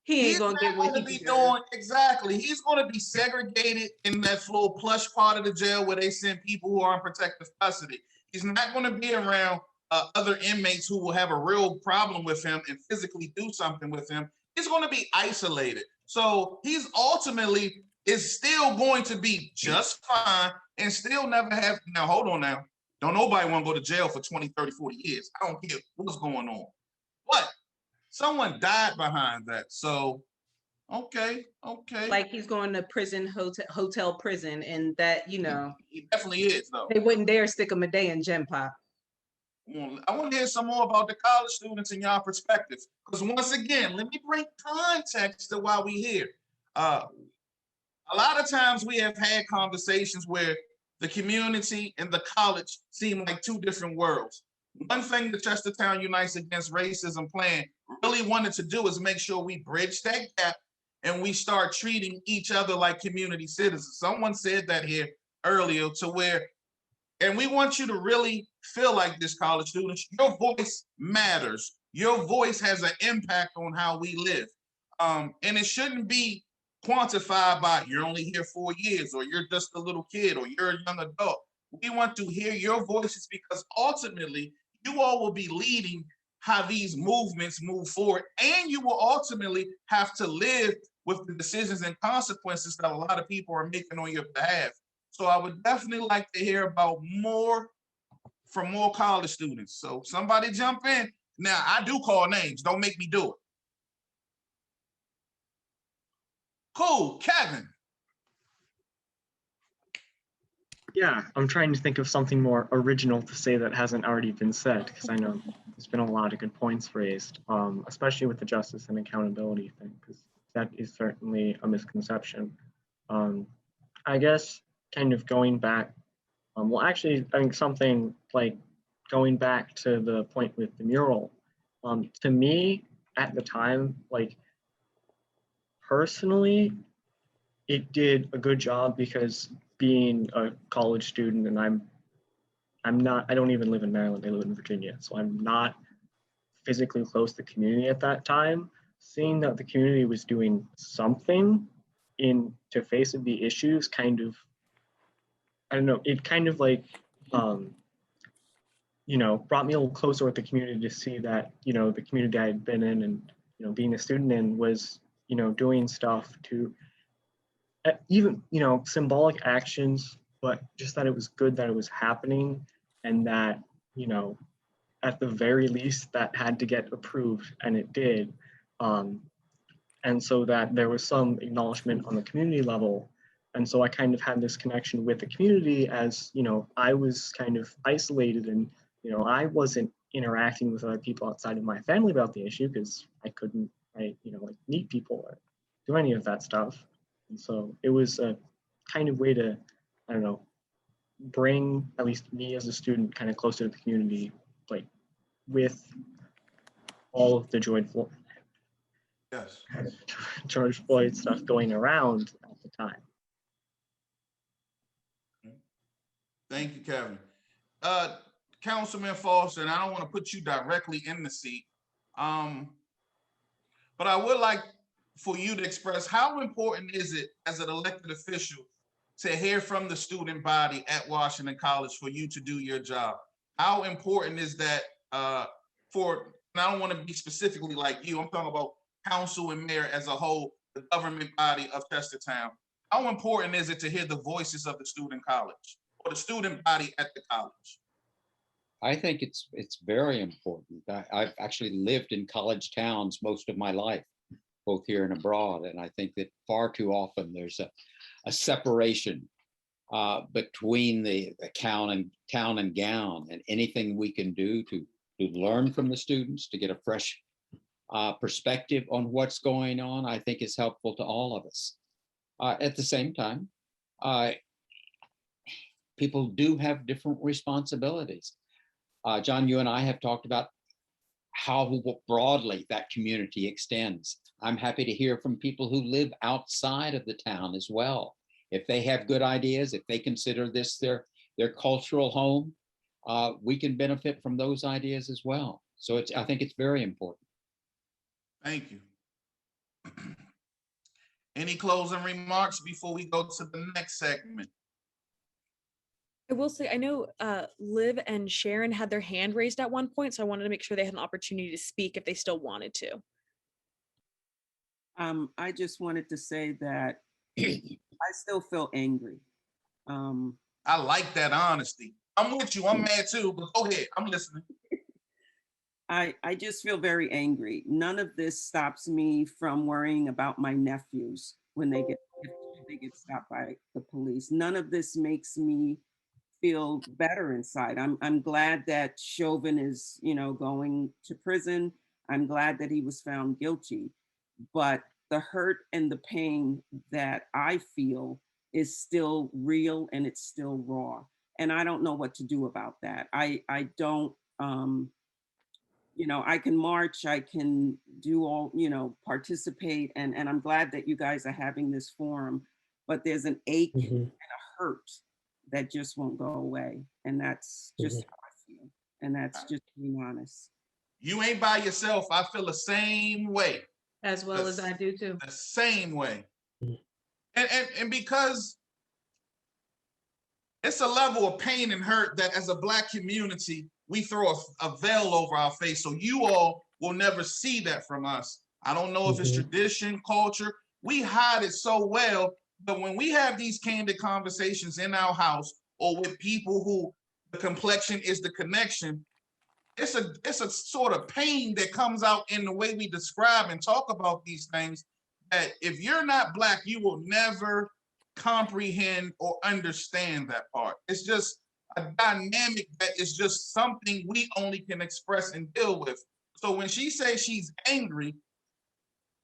Speaker 23: He ain't gonna get what he
Speaker 1: be
Speaker 23: deserves.
Speaker 1: doing. Exactly. He's going to be segregated in that little plush part of the jail where they send people who are in protective custody. He's not going to be around other inmates who will have a real problem with him and physically do something with him. He's going to be isolated. So he's ultimately is still going to be just fine and still never have. Now, hold on now. Don't nobody want to go to jail for 20, 30, 40 years. I don't care what's going on. But someone died behind that. So, okay.
Speaker 23: Like he's going to prison, hotel prison, and that, you know.
Speaker 1: He definitely is, though.
Speaker 23: They wouldn't dare stick him a day in Gen Pop.
Speaker 1: I want to hear some more about the college students and y'all perspectives. Because once again, let me bring context to why we here. A lot of times we have had conversations where the community and the college seem like two different worlds. One thing the Chestertown Unites Against Racism plan really wanted to do is make sure we bridge that gap and we start treating each other like community citizens. Someone said that here earlier to where, and we want you to really feel like this, college students, your voice matters. Your voice has an impact on how we live. And it shouldn't be quantified by you're only here 4 years, or you're just a little kid, or you're a young adult. We want to hear your voices because ultimately you all will be leading how these movements move forward, and you will ultimately have to live with the decisions and consequences that a lot of people are making on your behalf. So I would definitely like to hear about more from more college students. So somebody jump in. Now, I do call names. Don't make me do it. Cool. Kevin.
Speaker 8: Yeah, I'm trying to think of something more original to say that hasn't already been said, because I know there's been a lot of good points raised, especially with the justice and accountability thing, because that is certainly a misconception. I guess kind of going back, well, actually, I think something like going back to the point with the mural, to me at the time, like personally, it did a good job because being a college student, and I don't even live in Maryland, I live in Virginia, so I'm not physically close to the community at that time. Seeing that the community was doing something to face of the issues kind of, I don't know, it kind of like, you know, brought me a little closer with the community to see that, you know, the community I had been in and, you know, being a student in was, you know, doing stuff to even, you know, symbolic actions, but just that it was good that it was happening, and that, you know, at the very least that had to get approved, and it did. And so that there was some acknowledgement on the community level. And so I kind of had this connection with the community as, you know, I was kind of isolated, and, you know, I wasn't interacting with other people outside of my family about the issue because I couldn't, you know, like meet people or do any of that stuff. And so it was a kind of way to, I don't know, bring at least me as a student kind of closer to the community, like with all of the George Floyd stuff going around at the time.
Speaker 1: Thank you, Kevin. Councilman Foster, and I don't want to put you directly in the seat, but I would like for you to express how important is it as an elected official to hear from the student body at Washington College for you to do your job? How important is that for, and I don't want to be specifically like you, I'm talking about council and mayor as a whole, the government body of Chestertown. How important is it to hear the voices of the student college or the student body at the college?
Speaker 10: I think it's very important. I've actually lived in college towns most of my life, both here and abroad. And I think that far too often there's a separation between the town and gown, and anything we can do to learn from the students, to get a fresh perspective on what's going on, I think is helpful to all of us. At the same time, people do have different responsibilities. John, you and I have talked about how broadly that community extends. I'm happy to hear from people who live outside of the town as well. If they have good ideas, if they consider this their cultural home, we can benefit from those ideas as well. So I think it's very important.
Speaker 1: Thank you. Any closing remarks before we go to the next segment?
Speaker 9: I will say, I know Liv and Sharon had their hand raised at one point, so I wanted to make sure they had an opportunity to speak if they still wanted to.
Speaker 20: I just wanted to say that I still feel angry.
Speaker 1: I like that honesty. I'm with you. I'm mad too, but go ahead. I'm listening.
Speaker 20: I just feel very angry. None of this stops me from worrying about my nephews when they get stopped by the police. None of this makes me feel better inside. I'm glad that Chauvin is, you know, going to prison. I'm glad that he was found guilty, but the hurt and the pain that I feel is still real and it's still raw. And I don't know what to do about that. I don't You know, I can march, I can do all, you know, participate, and I'm glad that you guys are having this forum, but there's an ache and a hurt that just won't go away. And that's just how I feel. And that's just being honest.
Speaker 1: You ain't by yourself. I feel the same way.
Speaker 23: As well as I do too.
Speaker 1: The same way. And because it's a level of pain and hurt that as a Black community, we throw a veil over our face. So you all will never see that from us. I don't know if it's tradition, culture. We hide it so well, but when we have these candid conversations in our house or with people who the complexion is the connection, it's a sort of pain that comes out in the way we describe and talk about these things, that if you're not Black, you will never comprehend or understand that part. It's just a dynamic that is just something we only can express and deal with. So when she says she's angry,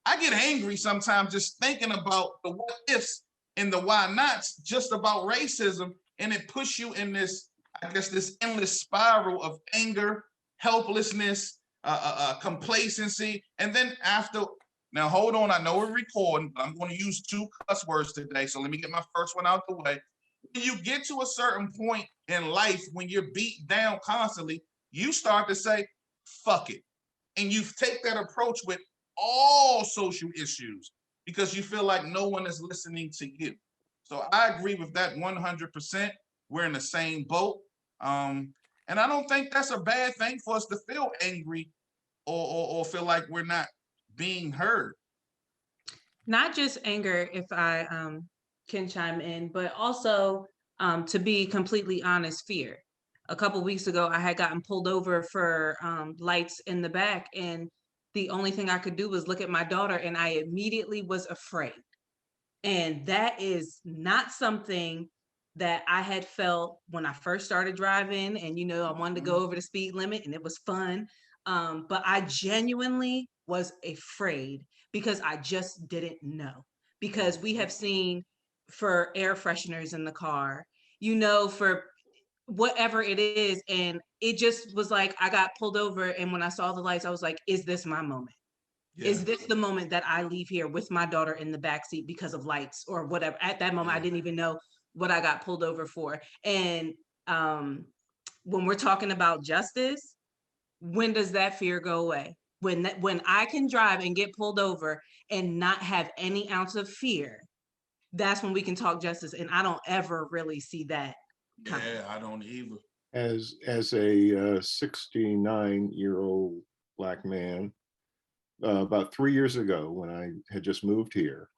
Speaker 1: I get angry sometimes just thinking about the what ifs and the why nots just about racism, and it puts you in this, I guess, this endless spiral of anger, helplessness, complacency, and then after. Now, hold on. I know we're recording, but I'm going to use 2 cuss words today. So let me get my first one out the way. When you get to a certain point in life, when you're beat down constantly, you start to say, fuck it. And you take that approach with all social issues because you feel like no one is listening to you. So I agree with that 100%. We're in the same boat. And I don't think that's a bad thing for us to feel angry or feel like we're not being heard.
Speaker 23: Not just anger, if I can chime in, but also to be completely honest, fear. A couple weeks ago, I had gotten pulled over for lights in the back, and the only thing I could do was look at my daughter, and I immediately was afraid. And that is not something that I had felt when I first started driving. And, you know, I wanted to go over the speed limit and it was fun. But I genuinely was afraid because I just didn't know. Because we have seen for air fresheners in the car, you know, for whatever it is. And it just was like, I got pulled over. And when I saw the lights, I was like, is this my moment? Yeah. Is this the moment that I leave here with my daughter in the backseat because of lights or whatever? At that moment, I didn't even know what I got pulled over for. And when we're talking about justice, when does that fear go away? When I can drive and get pulled over and not have any ounce of fear, that's when we can talk justice. And I don't ever really see that coming.
Speaker 1: Yeah, I don't either.
Speaker 22: As a 69-year-old Black man, about 3 years ago, when I had just moved here,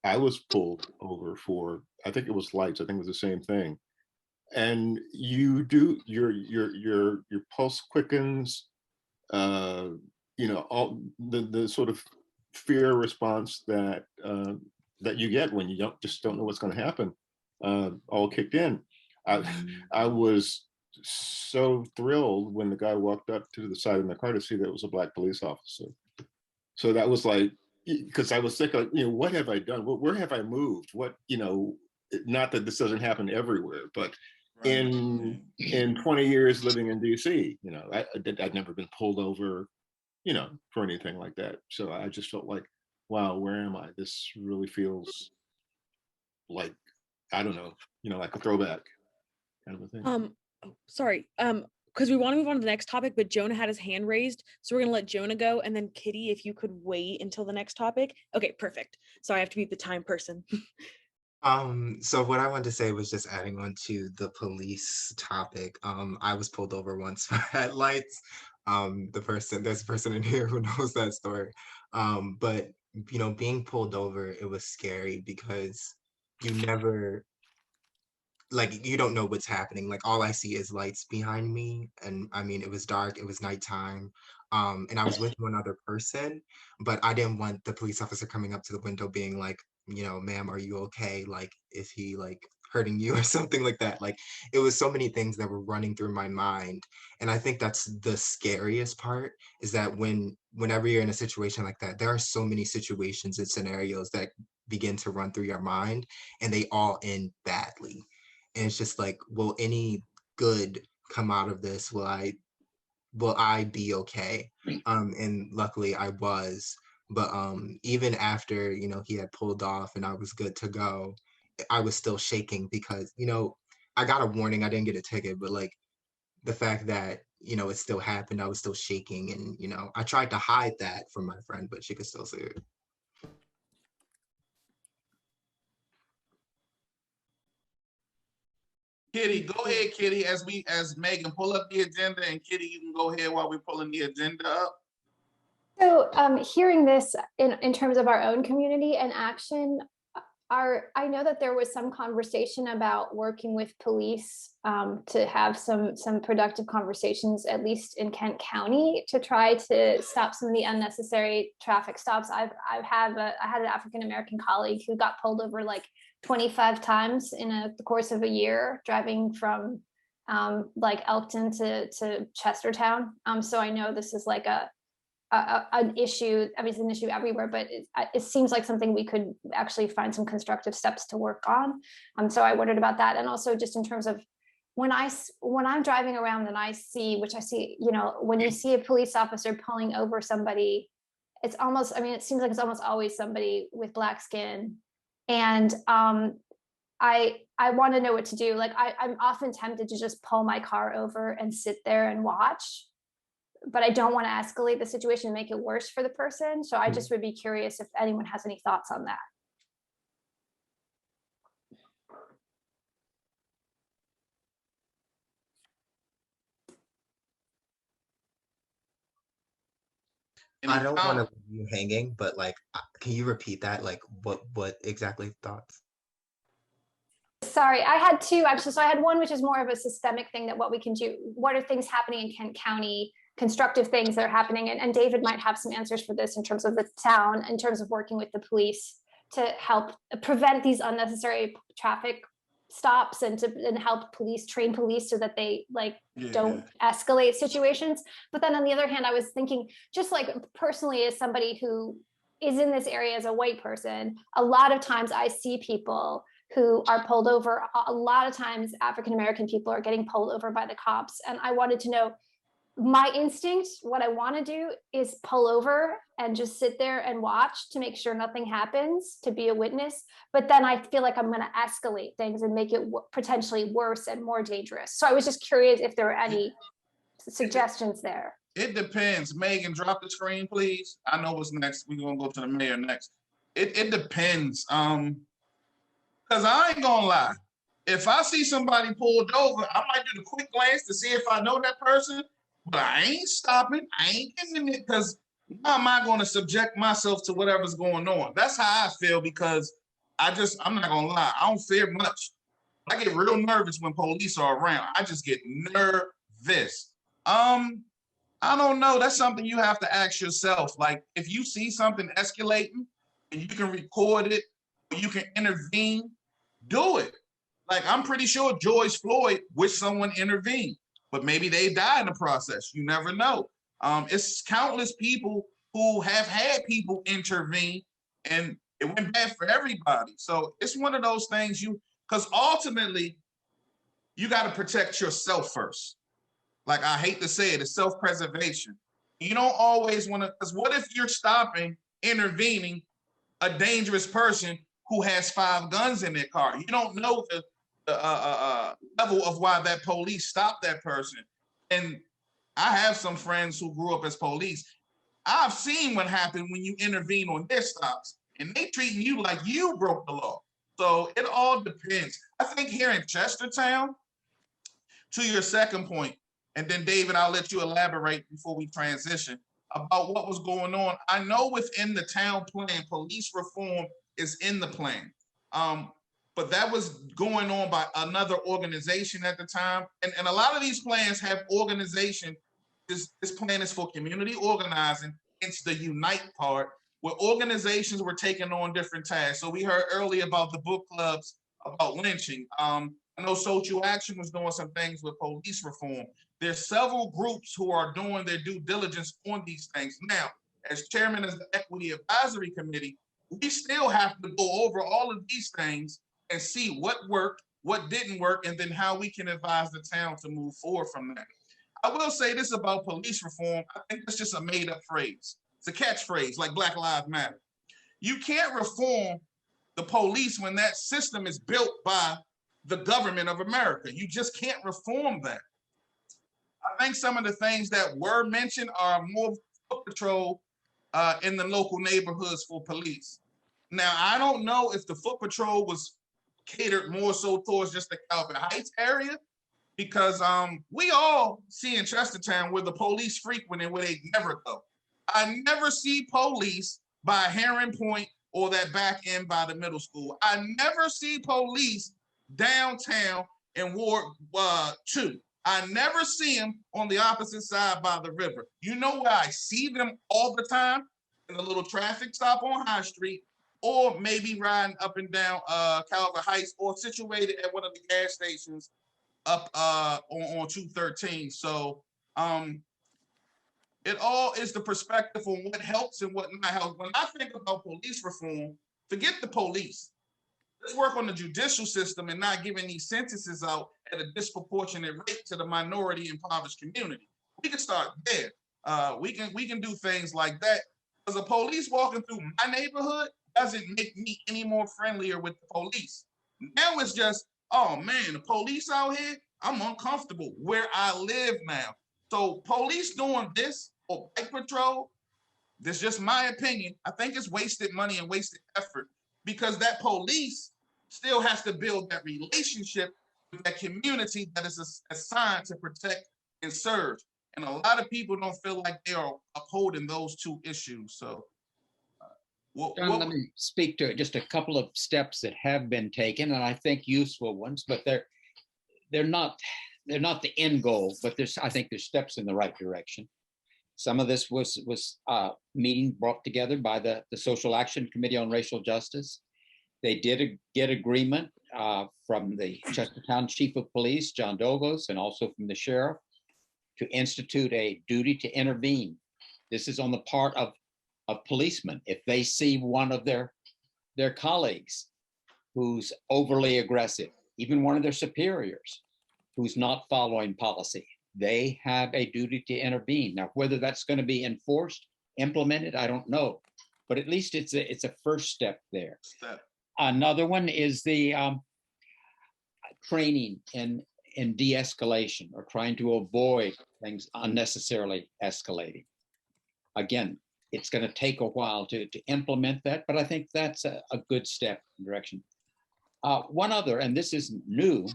Speaker 22: I was pulled over for, I think it was lights. I think it was the same thing. And you do your pulse quickens, you know, all the sort of fear response that that you get when you don't know what's going to happen, all kicked in. I was so thrilled when the guy walked up to the side of my car to see that it was a Black police officer. So that was like, because I was thinking, you know, what have I done? Where have I moved? What, you know, not that this doesn't happen everywhere, but in 20 years living in DC, you know, I'd never been pulled over, you know, for anything like that. So I just felt like, wow, where am I? This really feels like, I don't know, you know, like a throwback kind of a thing.
Speaker 9: Sorry. Because we want to move on to the next topic, but Jonah had his hand raised. So we're going to let Jonah go. And then Kitty, if you could wait until the next topic. Okay, perfect. So I have to be the time person.
Speaker 2: So what I wanted to say was just adding on to the police topic. I was pulled over once for headlights. There's a person in here who knows that story. But you know, being pulled over, it was scary because you never, like, you don't know what's happening. Like, all I see is lights behind me. And I mean, it was dark, it was nighttime. And I was with one other person, but I didn't want the police officer coming up to the window being like, you know, ma'am, are you okay? Like, is he like hurting you or something like that? Like, it was so many things that were running through my mind. And I think that's the scariest part, is that whenever you're in a situation like that, there are so many situations and scenarios that begin to run through your mind, and they all end badly. And it's just like, will any good come out of this? Will I will I be okay? And luckily I was. But even after, you know, he had pulled off and I was good to go, I was still shaking because, you know, I got a warning, I didn't get a ticket, but like the fact that, you know, it still happened, I was still shaking. And, you know, I tried to hide that from my friend, but she could still see it.
Speaker 1: Kitty, go ahead, Kitty, as Megan pull up the agenda, and Kitty, you can go ahead while we're pulling the agenda up.
Speaker 13: So hearing this in terms of our own community and action, I know that there was some conversation about working with police to have some productive conversations, at least in Kent County, to try to stop some of the unnecessary traffic stops. I had an African-American colleague who got pulled over like 25 times in the course of a year, driving from like Elkton to Chestertown. So I know this is like an issue. I mean, it's an issue everywhere, but it seems like something we could actually find some constructive steps to work on. So I wondered about that. And also just in terms of when I'm driving around and I see, you know, when you see a police officer pulling over somebody, it's almost, I mean, it seems like it's almost always somebody with Black skin. And I want to know what to do. Like I'm often tempted to just pull my car over and sit there and watch, but I don't want to escalate the situation and make it worse for the person. So I just would be curious if anyone has any thoughts on that.
Speaker 2: I don't want to leave you hanging, but like, can you repeat that? Like, what exactly thoughts?
Speaker 13: Sorry, I had two actually. So I had one, which is more of a systemic thing, that what we can do. What are things happening in Kent County, constructive things that are happening? And David might have some answers for this in terms of the town, in terms of working with the police to help prevent these unnecessary traffic stops and help train police so that they don't escalate situations. But then on the other hand, I was thinking, just like personally, as somebody who is in this area as a white person, a lot of times I see people who are pulled over. A lot of times African-American people are getting pulled over by the cops. And I wanted to know, my instinct, what I want to do is pull over and just sit there and watch to make sure nothing happens, to be a witness. But then I feel like I'm going to escalate things and make it potentially worse and more dangerous. So I was just curious if there were any suggestions there.
Speaker 1: It depends. Megan, drop the screen, please. I know what's next. We're going to go to the mayor next. It depends. Because I ain't going to lie. If I see somebody pulled over, I might do the quick glance to see if I know that person. But I ain't stopping. I ain't getting in it, because how am I going to subject myself to whatever's going on? That's how I feel, because I'm not going to lie. I don't fear much. I get real nervous when police are around. I just get nervous. I don't know. That's something you have to ask yourself. Like, if you see something escalating and you can record it, or you can intervene, do it. Like, I'm pretty sure George Floyd wished someone intervened, but maybe they die in the process. You never know. It's countless people who have had people intervene, and it went bad for everybody. So it's one of those things because ultimately you got to protect yourself first. Like, I hate to say it, it's self-preservation. You don't always want to, because what if you're intervening a dangerous person who has 5 guns in their car? You don't know the level of why that police stopped that person. And I have some friends who grew up as police. I've seen what happened when you intervene on their stops, and they treating you like you broke the law. So it all depends. I think here in Chestertown, to your second point, and then David, I'll let you elaborate before we transition about what was going on. I know within the town plan, police reform is in the plan. But that was going on by another organization at the time. And a lot of these plans have organization. This plan is for community organizing. It's the unite part, where organizations were taking on different tasks. So we heard earlier about the book clubs, about lynching. I know Social Action was doing some things with police reform. There's several groups who are doing their due diligence on these things. Now, as chairman of the Equity Advisory Committee, we still have to go over all of these things and see what worked, what didn't work, and then how we can advise the town to move forward from that. I will say this about police reform. I think that's just a made up phrase. It's a catchphrase like Black Lives Matter. You can't reform the police when that system is built by the government of America. You just can't reform that. I think some of the things that were mentioned are more foot patrol in the local neighborhoods for police. Now, I don't know if the foot patrol was catered more so towards just the Calvin Heights area, because we all see in Chestertown where the police frequent and where they never go. I never see police by Heron Point or that back end by the middle school. I never see police downtown in Ward 2. I never see them on the opposite side by the river. You know where I see them all the time? In a little traffic stop on High Street, or maybe riding up and down Calvin Heights, or situated at one of the gas stations up on 213. So it all is the perspective on what helps and what not helps. When I think about police reform, forget the police. Let's work on the judicial system and not giving these sentences out at a disproportionate rate to the minority impoverished community. We can start there. We can do things like that. Because the police walking through my neighborhood doesn't make me any more friendlier with the police. Now it's just, oh man, the police out here, I'm uncomfortable where I live now. So police doing this or bike patrol, this is just my opinion. I think it's wasted money and wasted effort, because that police still has to build that relationship with that community that is assigned to protect and serve. And a lot of people don't feel like they are upholding those two issues. So,
Speaker 10: John, let me speak to just a couple of steps that have been taken, and I think useful ones, but they're not the end goal, but I think there's steps in the right direction. Some of this was meeting brought together by the Social Action Committee on Racial Justice. They did get agreement from the Chestertown Chief of Police, John Dogos, and also from the sheriff to institute a duty to intervene. This is on the part of policemen. If they see one of their colleagues who's overly aggressive, even one of their superiors who's not following policy, they have a duty to intervene. Now, whether that's going to be enforced, implemented, I don't know, but at least it's a first step there. Another one is the training in de-escalation, or trying to avoid things unnecessarily escalating. Again, it's going to take a while to implement that, but I think that's a good step in direction. One other, and this isn't new,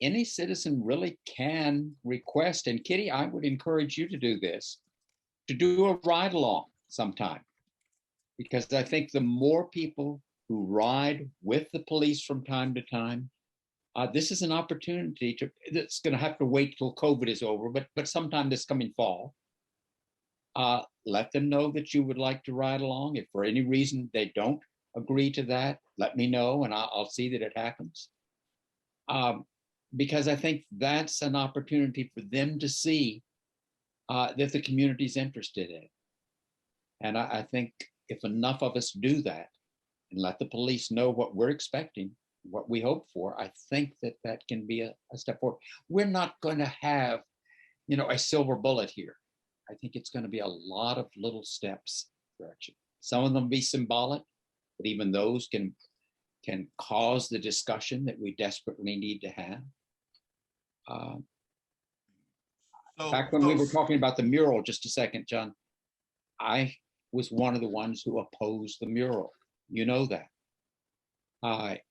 Speaker 10: any citizen really can request, and Kitty, I would encourage you to do this, to do a ride along sometime. Because I think the more people who ride with the police from time to time, this is an opportunity that's going to have to wait till COVID is over, but sometime this coming fall, let them know that you would like to ride along. If for any reason they don't agree to that, let me know and I'll see that it happens. Because I think that's an opportunity for them to see that the community's interested in. And I think if enough of us do that and let the police know what we're expecting, what we hope for, I think that can be a step forward. We're not going to have, a silver bullet here. I think it's going to be a lot of little steps direction. Some of them be symbolic, but even those can cause the discussion that we desperately need to have. Back when we were talking about the mural just a second, John, I was one of the ones who opposed the mural. You know that.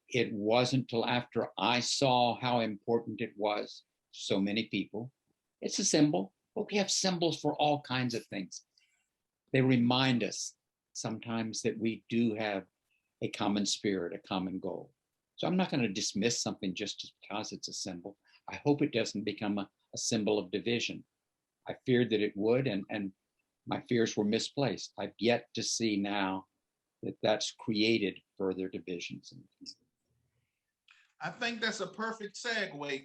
Speaker 10: It wasn't till after I saw how important it was to so many people. It's a symbol, but we have symbols for all kinds of things. They remind us sometimes that we do have a common spirit, a common goal. So I'm not going to dismiss something just because it's a symbol. I hope it doesn't become a symbol of division. I feared that it would, and my fears were misplaced. I've yet to see now that that's created further divisions.
Speaker 1: I think that's a perfect segue,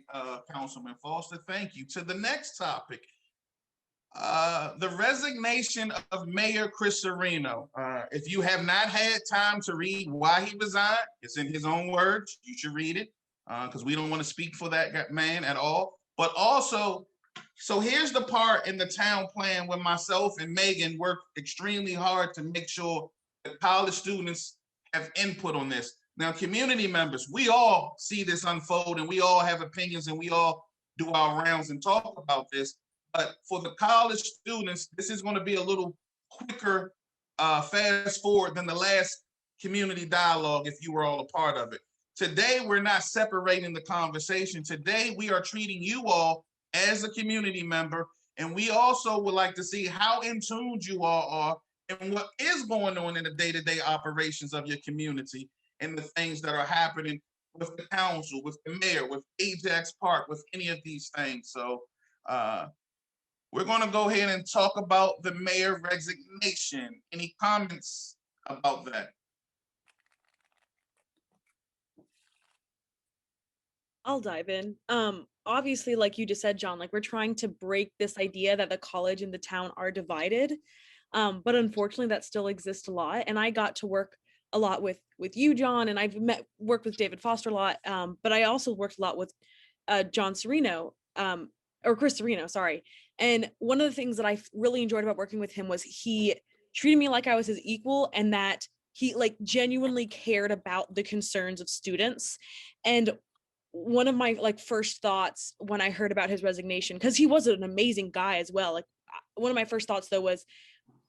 Speaker 1: Councilman Foster. Thank you. To the next topic, the resignation of Mayor Chris Sereno. If you have not had time to read why he resigned, it's in his own words. You should read it because we don't want to speak for that man at all. But also, so here's the part in the town plan where myself and Megan work extremely hard to make sure that college students have input on this. Now, community members, we all see this unfold and we all have opinions and we all do our rounds and talk about this. But for the college students, this is going to be a little quicker fast forward than the last community dialogue if you were all a part of it. Today, we're not separating the conversation. Today, we are treating you all as a community member, and we also would like to see how in tune you all are and what is going on in the day-to-day operations of your community and the things that are happening with the council, with the mayor, with Ajax Park, with any of these things. So we're going to go ahead and talk about the mayor resignation. Any comments about that?
Speaker 9: I'll dive in. Obviously, like you just said, John, like we're trying to break this idea that the college and the town are divided. But unfortunately, that still exists a lot. And I got to work a lot with you, John, and I've worked with David Foster a lot. But I also worked a lot with John Serino, or Chris Serino, sorry. And one of the things that I really enjoyed about working with him was he treated me like I was his equal, and that he like genuinely cared about the concerns of students. And one of my like first thoughts when I heard about his resignation, because he was an amazing guy as well, like one of my first thoughts though was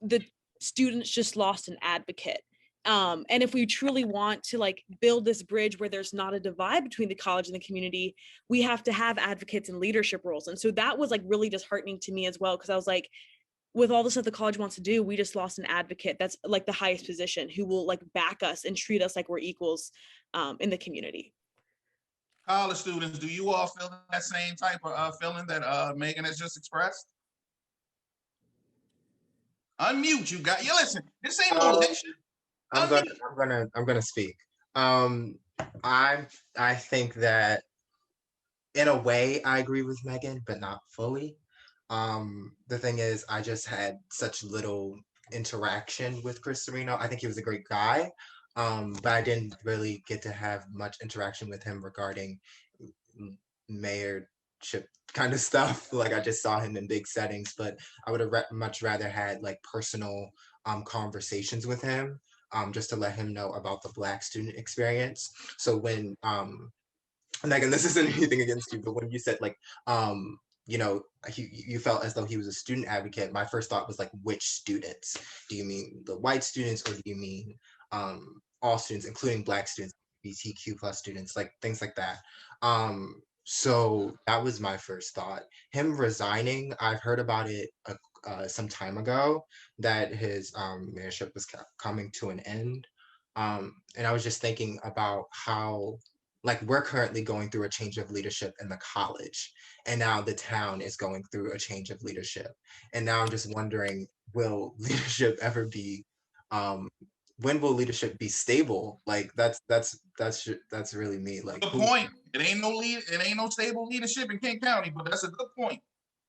Speaker 9: the students just lost an advocate. And if we truly want to like build this bridge where there's not a divide between the college and the community, we have to have advocates and leadership roles. And so that was like really disheartening to me as well, because I was like, with all the stuff the college wants to do, we just lost an advocate that's like the highest position who will like back us and treat us like we're equals in the community.
Speaker 1: College students, do you all feel that same type of feeling that Megan has just expressed? Unmute, you got you. Listen, this ain't no election.
Speaker 2: I'm gonna speak. I think that in a way I agree with Megan, but not fully. The thing is, I just had such little interaction with Chris Serino. I think he was a great guy, but I didn't really get to have much interaction with him regarding mayorship kind of stuff. Like I just saw him in big settings, but I would have much rather had like personal conversations with him, just to let him know about the Black student experience. So when Megan, this isn't anything against you, but when you said like you know, you felt as though he was a student advocate, my first thought was like, which students? Do you mean the white students, or do you mean all students, including Black students, LGBTQ plus students, like things like that? So that was my first thought. Him resigning, I've heard about it some time ago, that his mayorship was coming to an end. And I was just thinking about how, like, we're currently going through a change of leadership in the college, and now the town is going through a change of leadership. And now I'm just wondering, will leadership ever be, when will leadership be stable? Like that's really me. Like,
Speaker 1: good point. It ain't no stable leadership in Kent County, but that's a good point.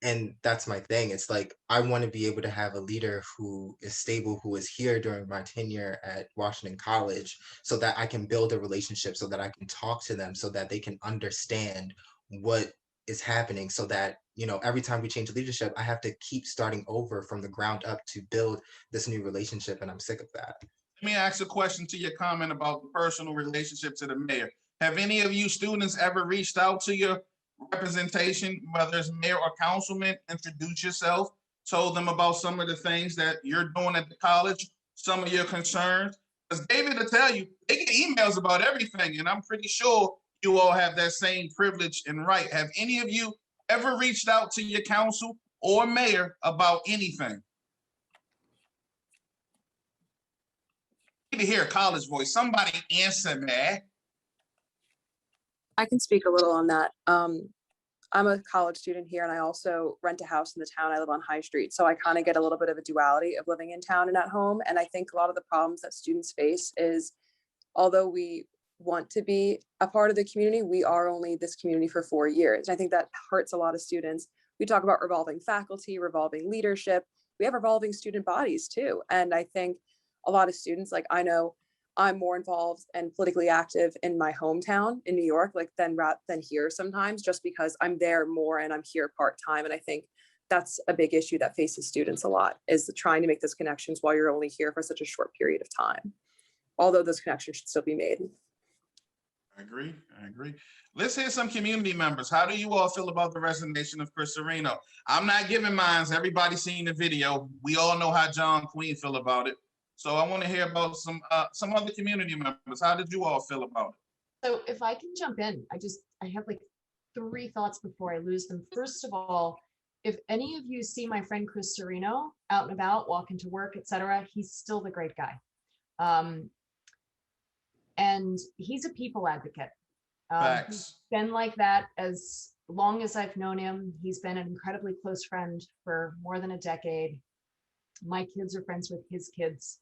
Speaker 2: And that's my thing. It's like, I want to be able to have a leader who is stable, who is here during my tenure at Washington College, so that I can build a relationship, so that I can talk to them, so that they can understand what is happening, so that, you know, every time we change leadership, I have to keep starting over from the ground up to build this new relationship. And I'm sick of that.
Speaker 1: Let me ask a question to your comment about the personal relationship to the mayor. Have any of you students ever reached out to your representation, whether it's mayor or councilman, introduce yourself, told them about some of the things that you're doing at the college, some of your concerns? Because David will tell you, they get emails about everything, and I'm pretty sure you all have that same privilege and right. Have any of you ever reached out to your council or mayor about anything? To hear a college voice. Somebody answer me.
Speaker 14: I can speak a little on that. I'm a college student here, and I also rent a house in the town. I live on High Street, so I kind of get a little bit of a duality of living in town and at home. And I think a lot of the problems that students face is, although we want to be a part of the community, we are only this community for 4 years. And I think that hurts a lot of students. We talk about revolving faculty, revolving leadership. We have revolving student bodies too. And I think a lot of students, like I know I'm more involved and politically active in my hometown in New York, like than here sometimes, just because I'm there more and I'm here part-time. And I think that's a big issue that faces students a lot, is trying to make those connections while you're only here for such a short period of time. Although those connections should still be made.
Speaker 1: I agree. I agree. Let's hear some community members. How do you all feel about the resignation of Chris Serino? I'm not giving mines. Everybody's seen the video. We all know how John Queen feel about it. So I want to hear about some other community members. How did you all feel about it?
Speaker 19: So if I can jump in, I have like 3 thoughts before I lose them. First of all, if any of you see my friend Chris Serino out and about, walking to work, etc., he's still the great guy. And he's a people advocate. He's been like that as long as I've known him. He's been an incredibly close friend for more than a decade. My kids are friends with his kids.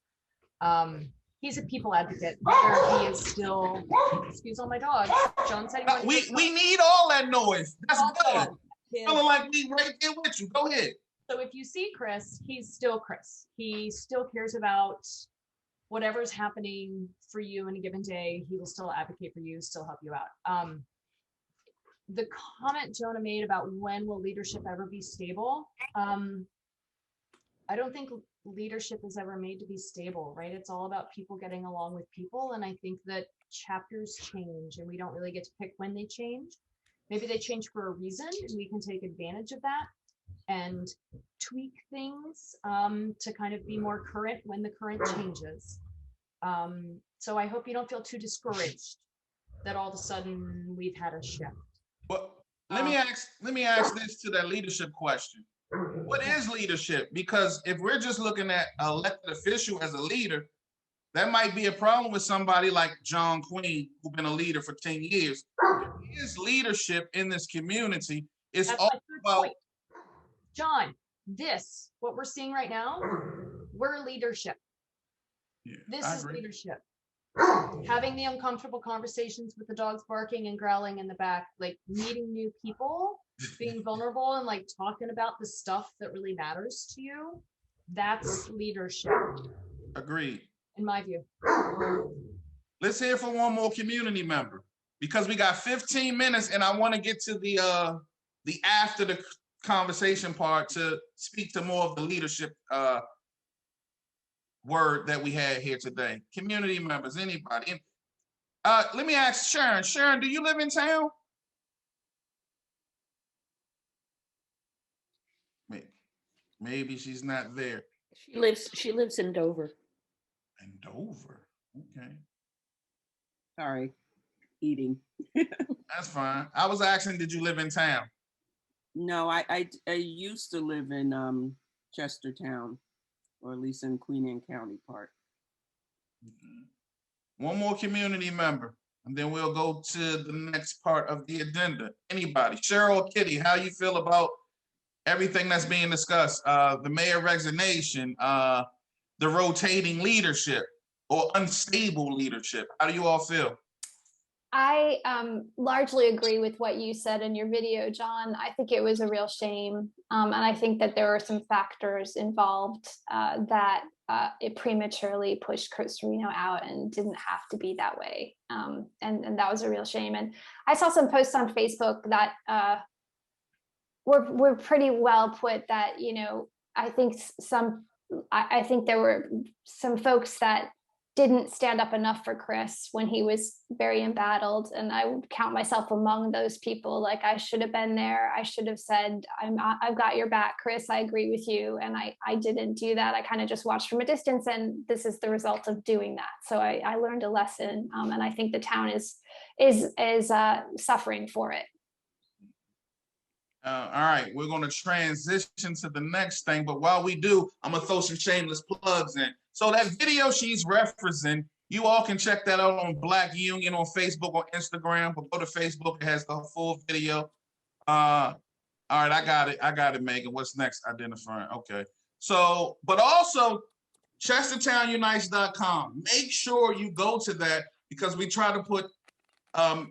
Speaker 19: He's a people advocate. Where he is still, excuse all my dogs. John said
Speaker 1: we need all that noise. That's good. Feeling like we right there with you. Go ahead.
Speaker 19: So if you see Chris, he's still Chris. He still cares about whatever's happening for you in a given day. He will still advocate for you, still help you out. The comment Jonah made about when will leadership ever be stable? I don't think leadership is ever made to be stable, right? It's all about people getting along with people. And I think that chapters change and we don't really get to pick when they change. Maybe they change for a reason and we can take advantage of that and tweak things to kind of be more current when the current changes. So I hope you don't feel too discouraged that all of a sudden we've had a shift.
Speaker 1: Well, let me ask this to that leadership question. What is leadership? Because if we're just looking at an elected official as a leader, that might be a problem with somebody like John Queen, who's been a leader for 10 years. His leadership in this community is all about.
Speaker 19: Point. John, what we're seeing right now, we're leadership.
Speaker 1: Yeah,
Speaker 19: this is leadership. Having the uncomfortable conversations with the dogs barking and growling in the back, like meeting new people, being vulnerable and like talking about the stuff that really matters to you. That's leadership.
Speaker 1: Agreed.
Speaker 19: In my view.
Speaker 1: Let's hear from one more community member because we got 15 minutes and I want to get to the after the conversation part to speak to more of the leadership word that we had here today. Community members, anybody. Let me ask Sharon. Sharon, do you live in town? Maybe she's not there.
Speaker 12: She lives in Dover.
Speaker 1: In Dover, okay.
Speaker 20: Sorry, eating.
Speaker 1: That's fine. I was asking, did you live in town?
Speaker 20: No, I used to live in Chestertown, or at least in Queen Anne County part.
Speaker 1: One more community member, and then we'll go to the next part of the agenda. Anybody? Cheryl, Kitty, how you feel about everything that's being discussed? The mayor resignation, the rotating leadership or unstable leadership. How do you all feel?
Speaker 13: I largely agree with what you said in your video, John. I think it was a real shame. And I think that there were some factors involved that it prematurely pushed Chris Serino out and didn't have to be that way. And that was a real shame. And I saw some posts on Facebook that were pretty well put that, you know, I think there were some folks that didn't stand up enough for Chris when he was very embattled. And I would count myself among those people. Like, I should have been there. I should have said, I've got your back, Chris. I agree with you. And I didn't do that. I kind of just watched from a distance, and this is the result of doing that. So I learned a lesson. And I think the town is suffering for it.
Speaker 1: All right, we're going to transition to the next thing. But while we do, I'm going to throw some shameless plugs in. So that video she's referencing, you all can check that out on Black Union on Facebook or Instagram. But go to Facebook, it has the full video. All right, I got it, Megan. What's next? Identifying. Okay. So, but also ChestertownUnites.com. Make sure you go to that because we try to put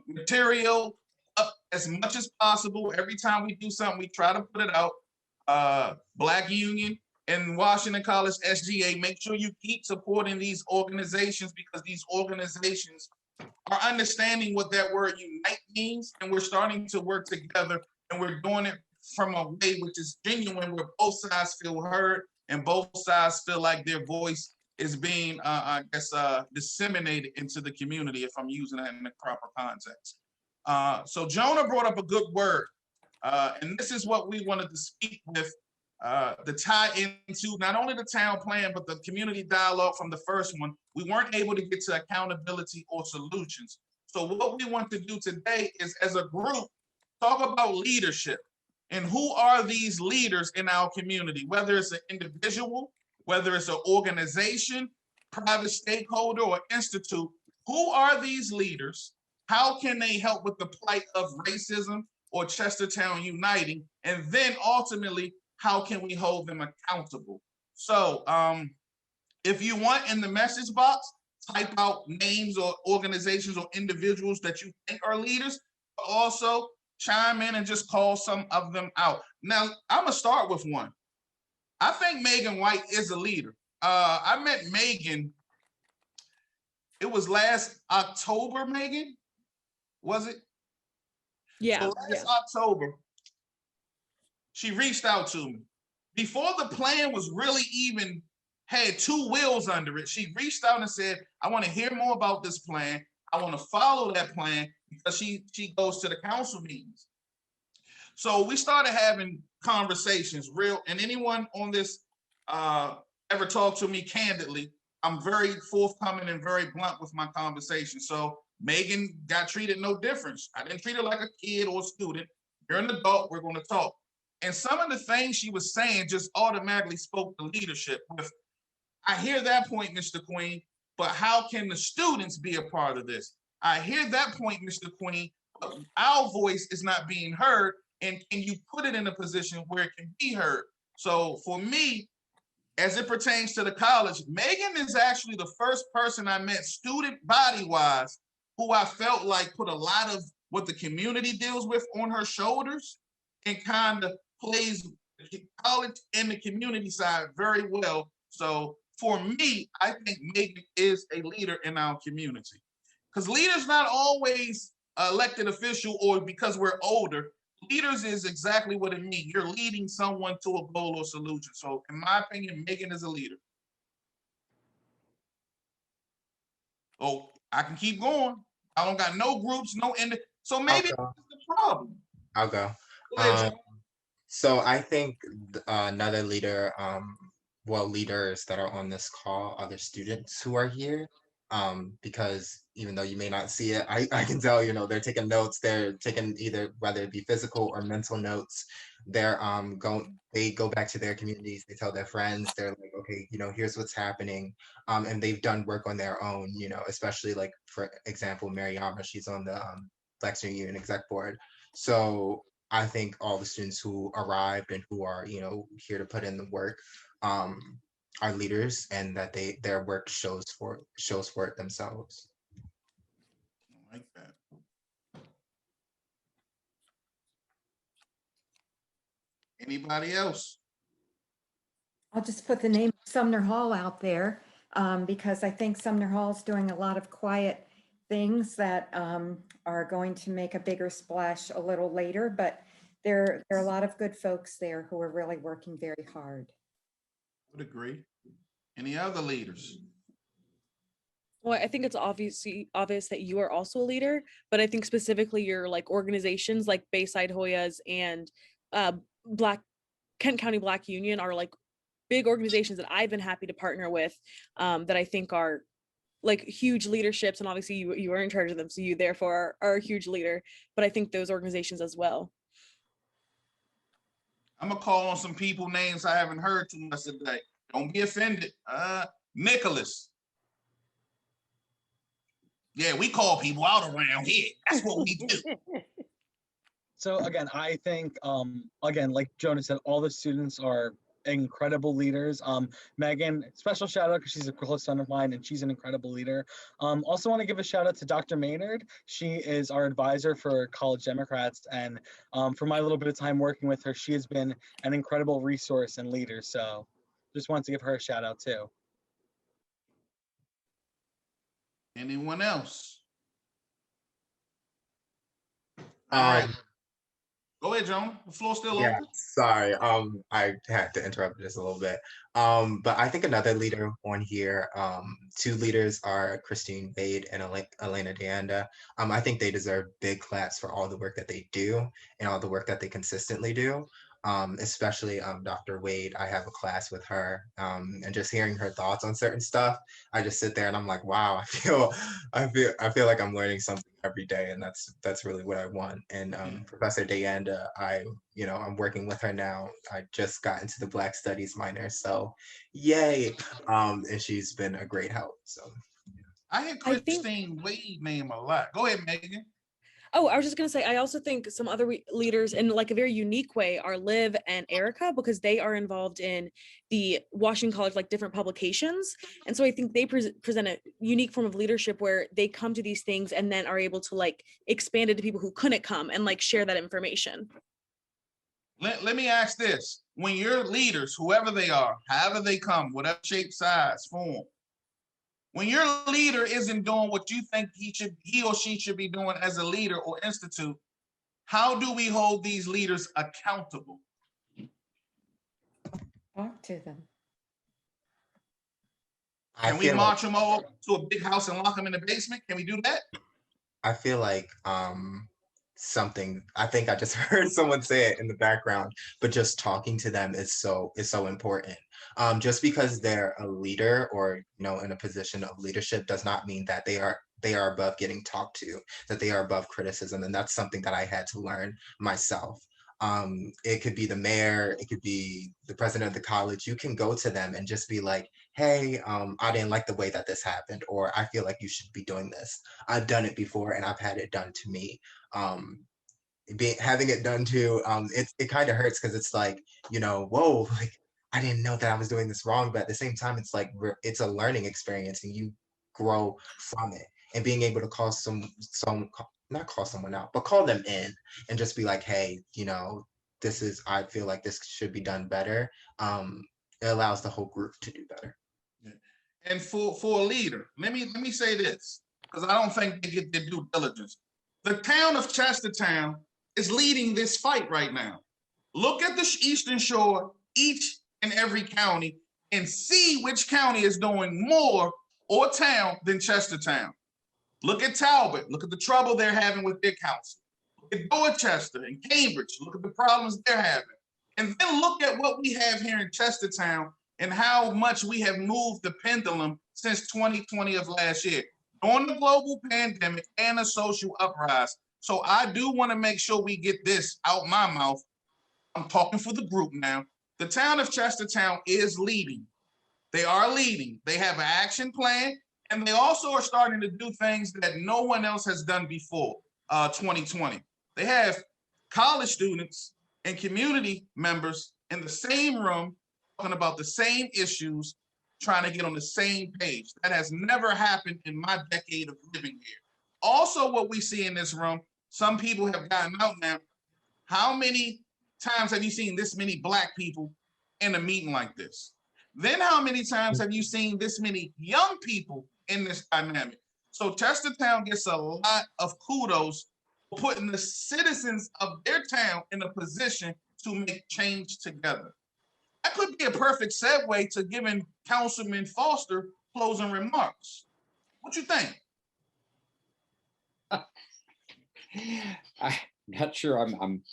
Speaker 1: material up as much as possible. Every time we do something, we try to put it out. Black Union, in Washington College SGA, make sure you keep supporting these organizations, because these organizations are understanding what that word unite means, and we're starting to work together, and we're doing it from a way which is genuine, where both sides feel heard and both sides feel like their voice is being, disseminated into the community, if I'm using that in the proper context. So Jonah brought up a good word, and this is what we wanted to speak with, the tie into not only the town plan, but the community dialogue from the first one. We weren't able to get to accountability or solutions. So what we want to do today is, as a group, talk about leadership and who are these leaders in our community, whether it's an individual, whether it's an organization, private stakeholder, or institute. Who are these leaders? How can they help with the plight of racism or Chestertown uniting? And then ultimately, how can we hold them accountable? So if you want, in the message box, type out names or organizations or individuals that you think are leaders. Also chime in and just call some of them out. Now, I'm gonna start with one. I think Megan White is a leader. I met Megan, it was last October, Megan, was it?
Speaker 9: Yeah.
Speaker 1: So last October, she reached out to me. Before the plan was really even had two wheels under it, she reached out and said, I want to hear more about this plan. I want to follow that plan, because she goes to the council meetings. So we started having conversations, and anyone on this ever talked to me candidly, I'm very forthcoming and very blunt with my conversation. So Megan got treated no difference. I didn't treat her like a kid or a student. You're an adult, we're going to talk. And some of the things she was saying just automatically spoke to leadership. I hear that point, Mr. Queen, but how can the students be a part of this? I hear that point, Mr. Queen, but our voice is not being heard, and can you put it in a position where it can be heard? So for me, as it pertains to the college, Megan is actually the first person I met student body-wise who I felt like put a lot of what the community deals with on her shoulders and kind of plays the college and the community side very well. So for me, I think Megan is a leader in our community, because leaders not always elected official or because we're older. Leaders is exactly what it means. You're leading someone to a goal or solution. So in my opinion, Megan is a leader. Oh, I can keep going. I don't got no groups, no end. So maybe that's the problem.
Speaker 2: I'll go.
Speaker 1: Go ahead, John.
Speaker 2: So I think another leader, well, leaders that are on this call are the students who are here, because even though you may not see it, I can tell, they're taking notes. They're taking either, whether it be physical or mental notes. They're they go back to their communities. They tell their friends. They're like, okay, here's what's happening, and they've done work on their own. Especially like, for example, Mariama, she's on the Black Student Union exec board. So I think all the students who arrived and who are, here to put in the work, are leaders, and that their work shows for it themselves.
Speaker 1: I like that. Anybody else?
Speaker 7: I'll just put the name of Sumner Hall out there, because I think Sumner Hall is doing a lot of quiet things that are going to make a bigger splash a little later, but there are a lot of good folks there who are really working very hard.
Speaker 1: Would agree. Any other leaders?
Speaker 9: Well, I think it's obvious that you are also a leader, but I think specifically your like organizations like Bayside Hoyas and Kent County Black Union are like big organizations that I've been happy to partner with, that I think are like huge leaderships, and obviously you are in charge of them, so you therefore are a huge leader. But I think those organizations as well.
Speaker 1: I'm gonna call on some people names I haven't heard too much today. Don't be offended. Nicholas. Yeah, we call people out around here. That's what we do.
Speaker 4: So again, I think, again, like Jonah said, all the students are incredible leaders. Megan, special shout out because she's a close friend of mine and she's an incredible leader. Also want to give a shout out to Dr. Maynard. She is our advisor for College Democrats, and for my little bit of time working with her, she has been an incredible resource and leader. So just wanted to give her a shout out too.
Speaker 1: Anyone else? All right. Go ahead, Jonah. The floor's still
Speaker 2: Yeah,
Speaker 1: open.
Speaker 2: sorry. I had to interrupt just a little bit. But I think another leader on here, two leaders are Christine Wade and Elena Deanda. I think they deserve big claps for all the work that they do and all the work that they consistently do. Especially Dr. Wade. I have a class with her, and just hearing her thoughts on certain stuff, I just sit there and I'm like, wow, I feel like I'm learning something every day, and that's really what I want. And Professor Deanda, I'm working with her now. I just got into the Black Studies minor, so yay! And she's been a great help. So
Speaker 1: I hear Christine Wade name a lot. Go ahead, Megan.
Speaker 9: Oh, I was just going to say, I also think some other leaders in like a very unique way are Liv and Erica, because they are involved in the Washington College, like different publications. And so I think they present a unique form of leadership where they come to these things and then are able to like expand it to people who couldn't come and like share that information.
Speaker 1: Let me ask this. When your leaders, whoever they are, however they come, whatever shape, size, form, when your leader isn't doing what you think he or she should be doing as a leader or institute, how do we hold these leaders accountable?
Speaker 7: Talk to them.
Speaker 1: Can we march them all to a big house and lock them in the basement? Can we do that?
Speaker 2: I feel like something, I think I just heard someone say it in the background, but just talking to them is so important. Just because they're a leader or in a position of leadership does not mean that they are above getting talked to, that they are above criticism. And that's something that I had to learn myself. It could be the mayor, it could be the president of the college. You can go to them and just be like, hey, I didn't like the way that this happened, or I feel like you should be doing this. I've done it before and I've had it done to me. Having it done to, it kind of hurts because it's like, whoa, like I didn't know that I was doing this wrong, but at the same time, it's like it's a learning experience and you grow from it. And being able to not call someone out, but call them in and just be like, hey, I feel like this should be done better. It allows the whole group to do better.
Speaker 1: And for a leader, let me say this, because I don't think they get their due diligence. The town of Chestertown is leading this fight right now. Look at the Eastern Shore, each and every county, and see which county is doing more or town than Chestertown. Look at Talbot. Look at the trouble they're having with their council. Look at Dorchester and Cambridge. Look at the problems they're having. And then look at what we have here in Chestertown and how much we have moved the pendulum since 2020 of last year, during the global pandemic and a social uprise. So I do want to make sure we get this out my mouth. I'm talking for the group now. The town of Chestertown is leading. They are leading. They have an action plan, and they also are starting to do things that no one else has done before 2020. They have college students and community members in the same room talking about the same issues, trying to get on the same page. That has never happened in my decade of living here. Also, what we see in this room, some people have gotten out now. How many times have you seen this many Black people in a meeting like this? Then how many times have you seen this many young people in this dynamic? So Chestertown gets a lot of kudos for putting the citizens of their town in a position to make change together. That could be a perfect segue to giving Councilman Foster closing remarks. What you think?
Speaker 10: I'm not sure I'm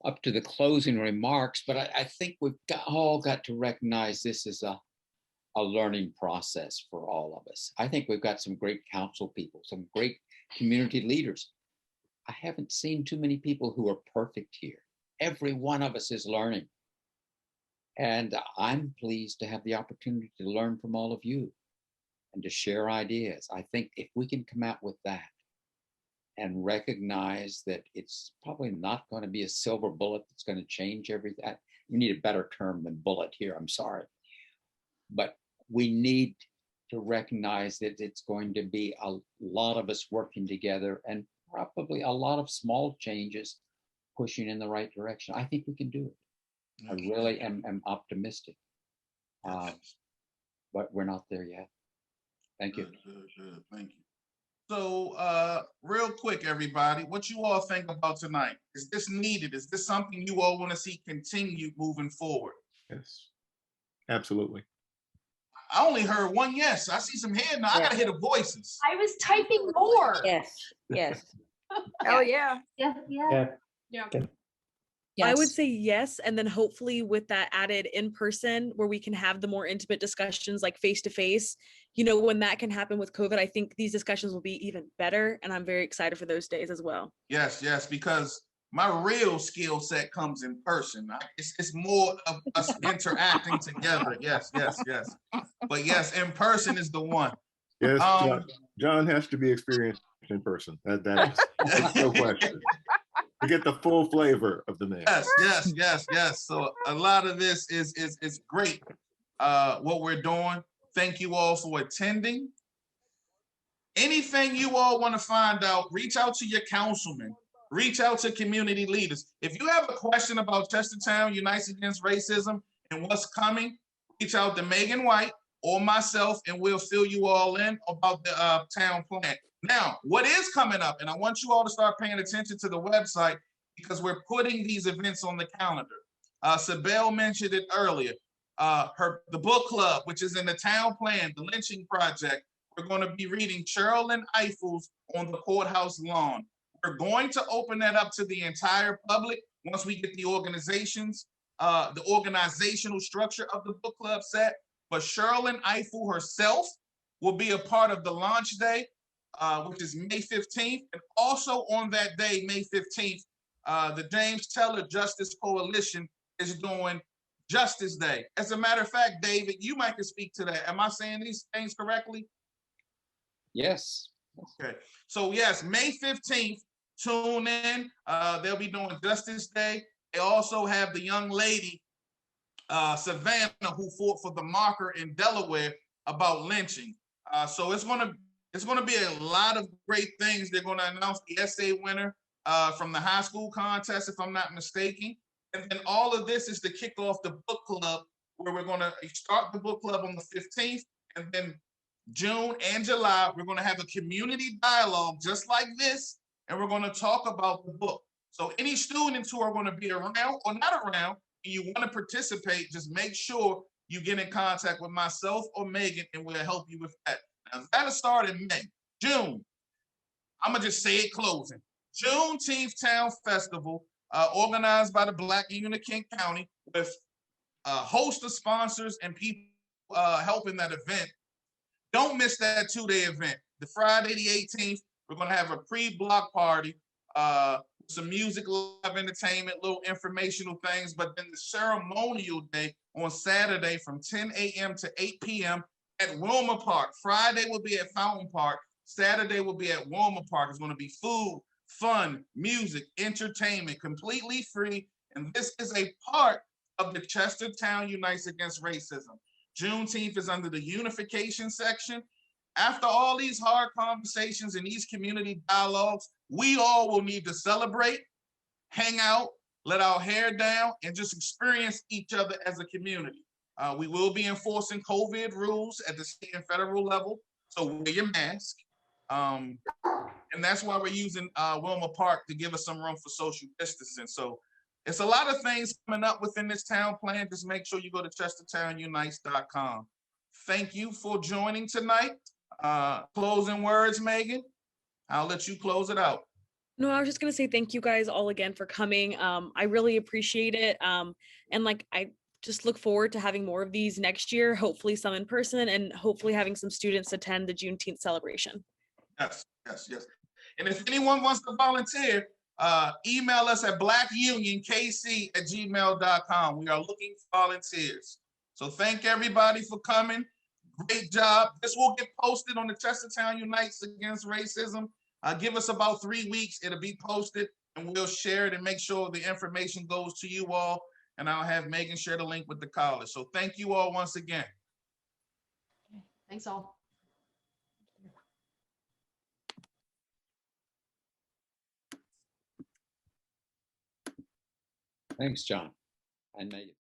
Speaker 10: up to the closing remarks, but I think we've all got to recognize this is a learning process for all of us. I think we've got some great council people, some great community leaders. I haven't seen too many people who are perfect here. Every one of us is learning. And I'm pleased to have the opportunity to learn from all of you and to share ideas. I think if we can come out with that and recognize that it's probably not going to be a silver bullet that's going to change everything. We need a better term than bullet here, I'm sorry. But we need to recognize that it's going to be a lot of us working together and probably a lot of small changes pushing in the right direction. I think we can do it. I really am optimistic. But we're not there yet. Thank you.
Speaker 1: Good. Thank you. So, real quick, everybody, what you all think about tonight? Is this needed? Is this something you all want to see continue moving forward?
Speaker 22: Yes, absolutely.
Speaker 1: I only heard one yes. I see some hand now. I gotta hear the voices.
Speaker 19: I was typing more.
Speaker 12: Yes, yes.
Speaker 14: Hell yeah.
Speaker 27: Yes, yes.
Speaker 19: Yeah.
Speaker 9: I would say yes. And then hopefully with that added in person where we can have the more intimate discussions like face to face, you know, when that can happen with COVID, I think these discussions will be even better. And I'm very excited for those days as well.
Speaker 1: Yes, because my real skill set comes in person. It's more of us interacting together. Yes. But yes, in person is the one.
Speaker 22: Yes, John has to be experienced in person. That's no question. To get the full flavor of the man.
Speaker 1: Yes. So a lot of this is great. What we're doing. Thank you all for attending. Anything you all want to find out, reach out to your councilman. Reach out to community leaders. If you have a question about Chestertown Unites Against Racism and what's coming, reach out to Megan White or myself, and we'll fill you all in about the town plan. Now, what is coming up, and I want you all to start paying attention to the website because we're putting these events on the calendar. Sabelle mentioned it earlier. The book club, which is in the town plan, the lynching project, we're going to be reading Sherilyn Eiffel's On the Courthouse Lawn. We're going to open that up to the entire public once we get the organizational structure of the book club set. But Sherilyn Eiffel herself will be a part of the launch day, which is May 15th. And also on that day, May 15th, the James Teller Justice Coalition is doing Justice Day. As a matter of fact, David, you might can speak to that. Am I saying these things correctly?
Speaker 10: Yes.
Speaker 1: Okay. So yes, May 15th, tune in. They'll be doing Justice Day. They also have the young lady, Savannah, who fought for the marker in Delaware about lynching. So it's gonna be a lot of great things. They're gonna announce the essay winner from the high school contest, if I'm not mistaken. And then all of this is to kick off the book club, where we're gonna start the book club on the 15th, and then June and July, we're gonna have a community dialogue just like this, and we're gonna talk about the book. So any students who are gonna be around or not around, and you wanna participate, just make sure you get in contact with myself or Megan, and we'll help you with that. Now that'll start in May. June, I'm gonna just say it closing. Juneteenth Town Festival, organized by the Black Union of Kent County, with a host of sponsors and people helping that event. Don't miss that 2-day event. The Friday the 18th, we're gonna have a pre-block party, some music, live entertainment, little informational things, but then the ceremonial day on Saturday from 10 a.m. to 8 p.m. at Wilmer Park. Friday will be at Fountain Park. Saturday will be at Wilmer Park. It's gonna be food, fun, music, entertainment, completely free. And this is a part of the Chestertown Unites Against Racism. Juneteenth is under the unification section. After all these hard conversations and these community dialogues, we all will need to celebrate, hang out, let our hair down, and just experience each other as a community. We will be enforcing COVID rules at the state and federal level, so wear your mask. And that's why we're using Wilmer Park to give us some room for social distancing. So it's a lot of things coming up within this town plan. Just make sure you go to chestertownunites.com. Thank you for joining tonight. Closing words, Megan. I'll let you close it out.
Speaker 9: No, I was just gonna say thank you guys all again for coming. I really appreciate it. And like I just look forward to having more of these next year, hopefully some in person, and hopefully having some students attend the Juneteenth celebration.
Speaker 1: Yes. And if anyone wants to volunteer, email us at blackunionkc@gmail.com. We are looking for volunteers. So thank everybody for coming. Great job. This will get posted on the Chestertown Unites Against Racism. Give us about 3 weeks. It'll be posted, and we'll share it and make sure the information goes to you all. And I'll have Megan share the link with the college. So thank you all once again.
Speaker 19: Thanks all.
Speaker 10: Thanks, John and Megan.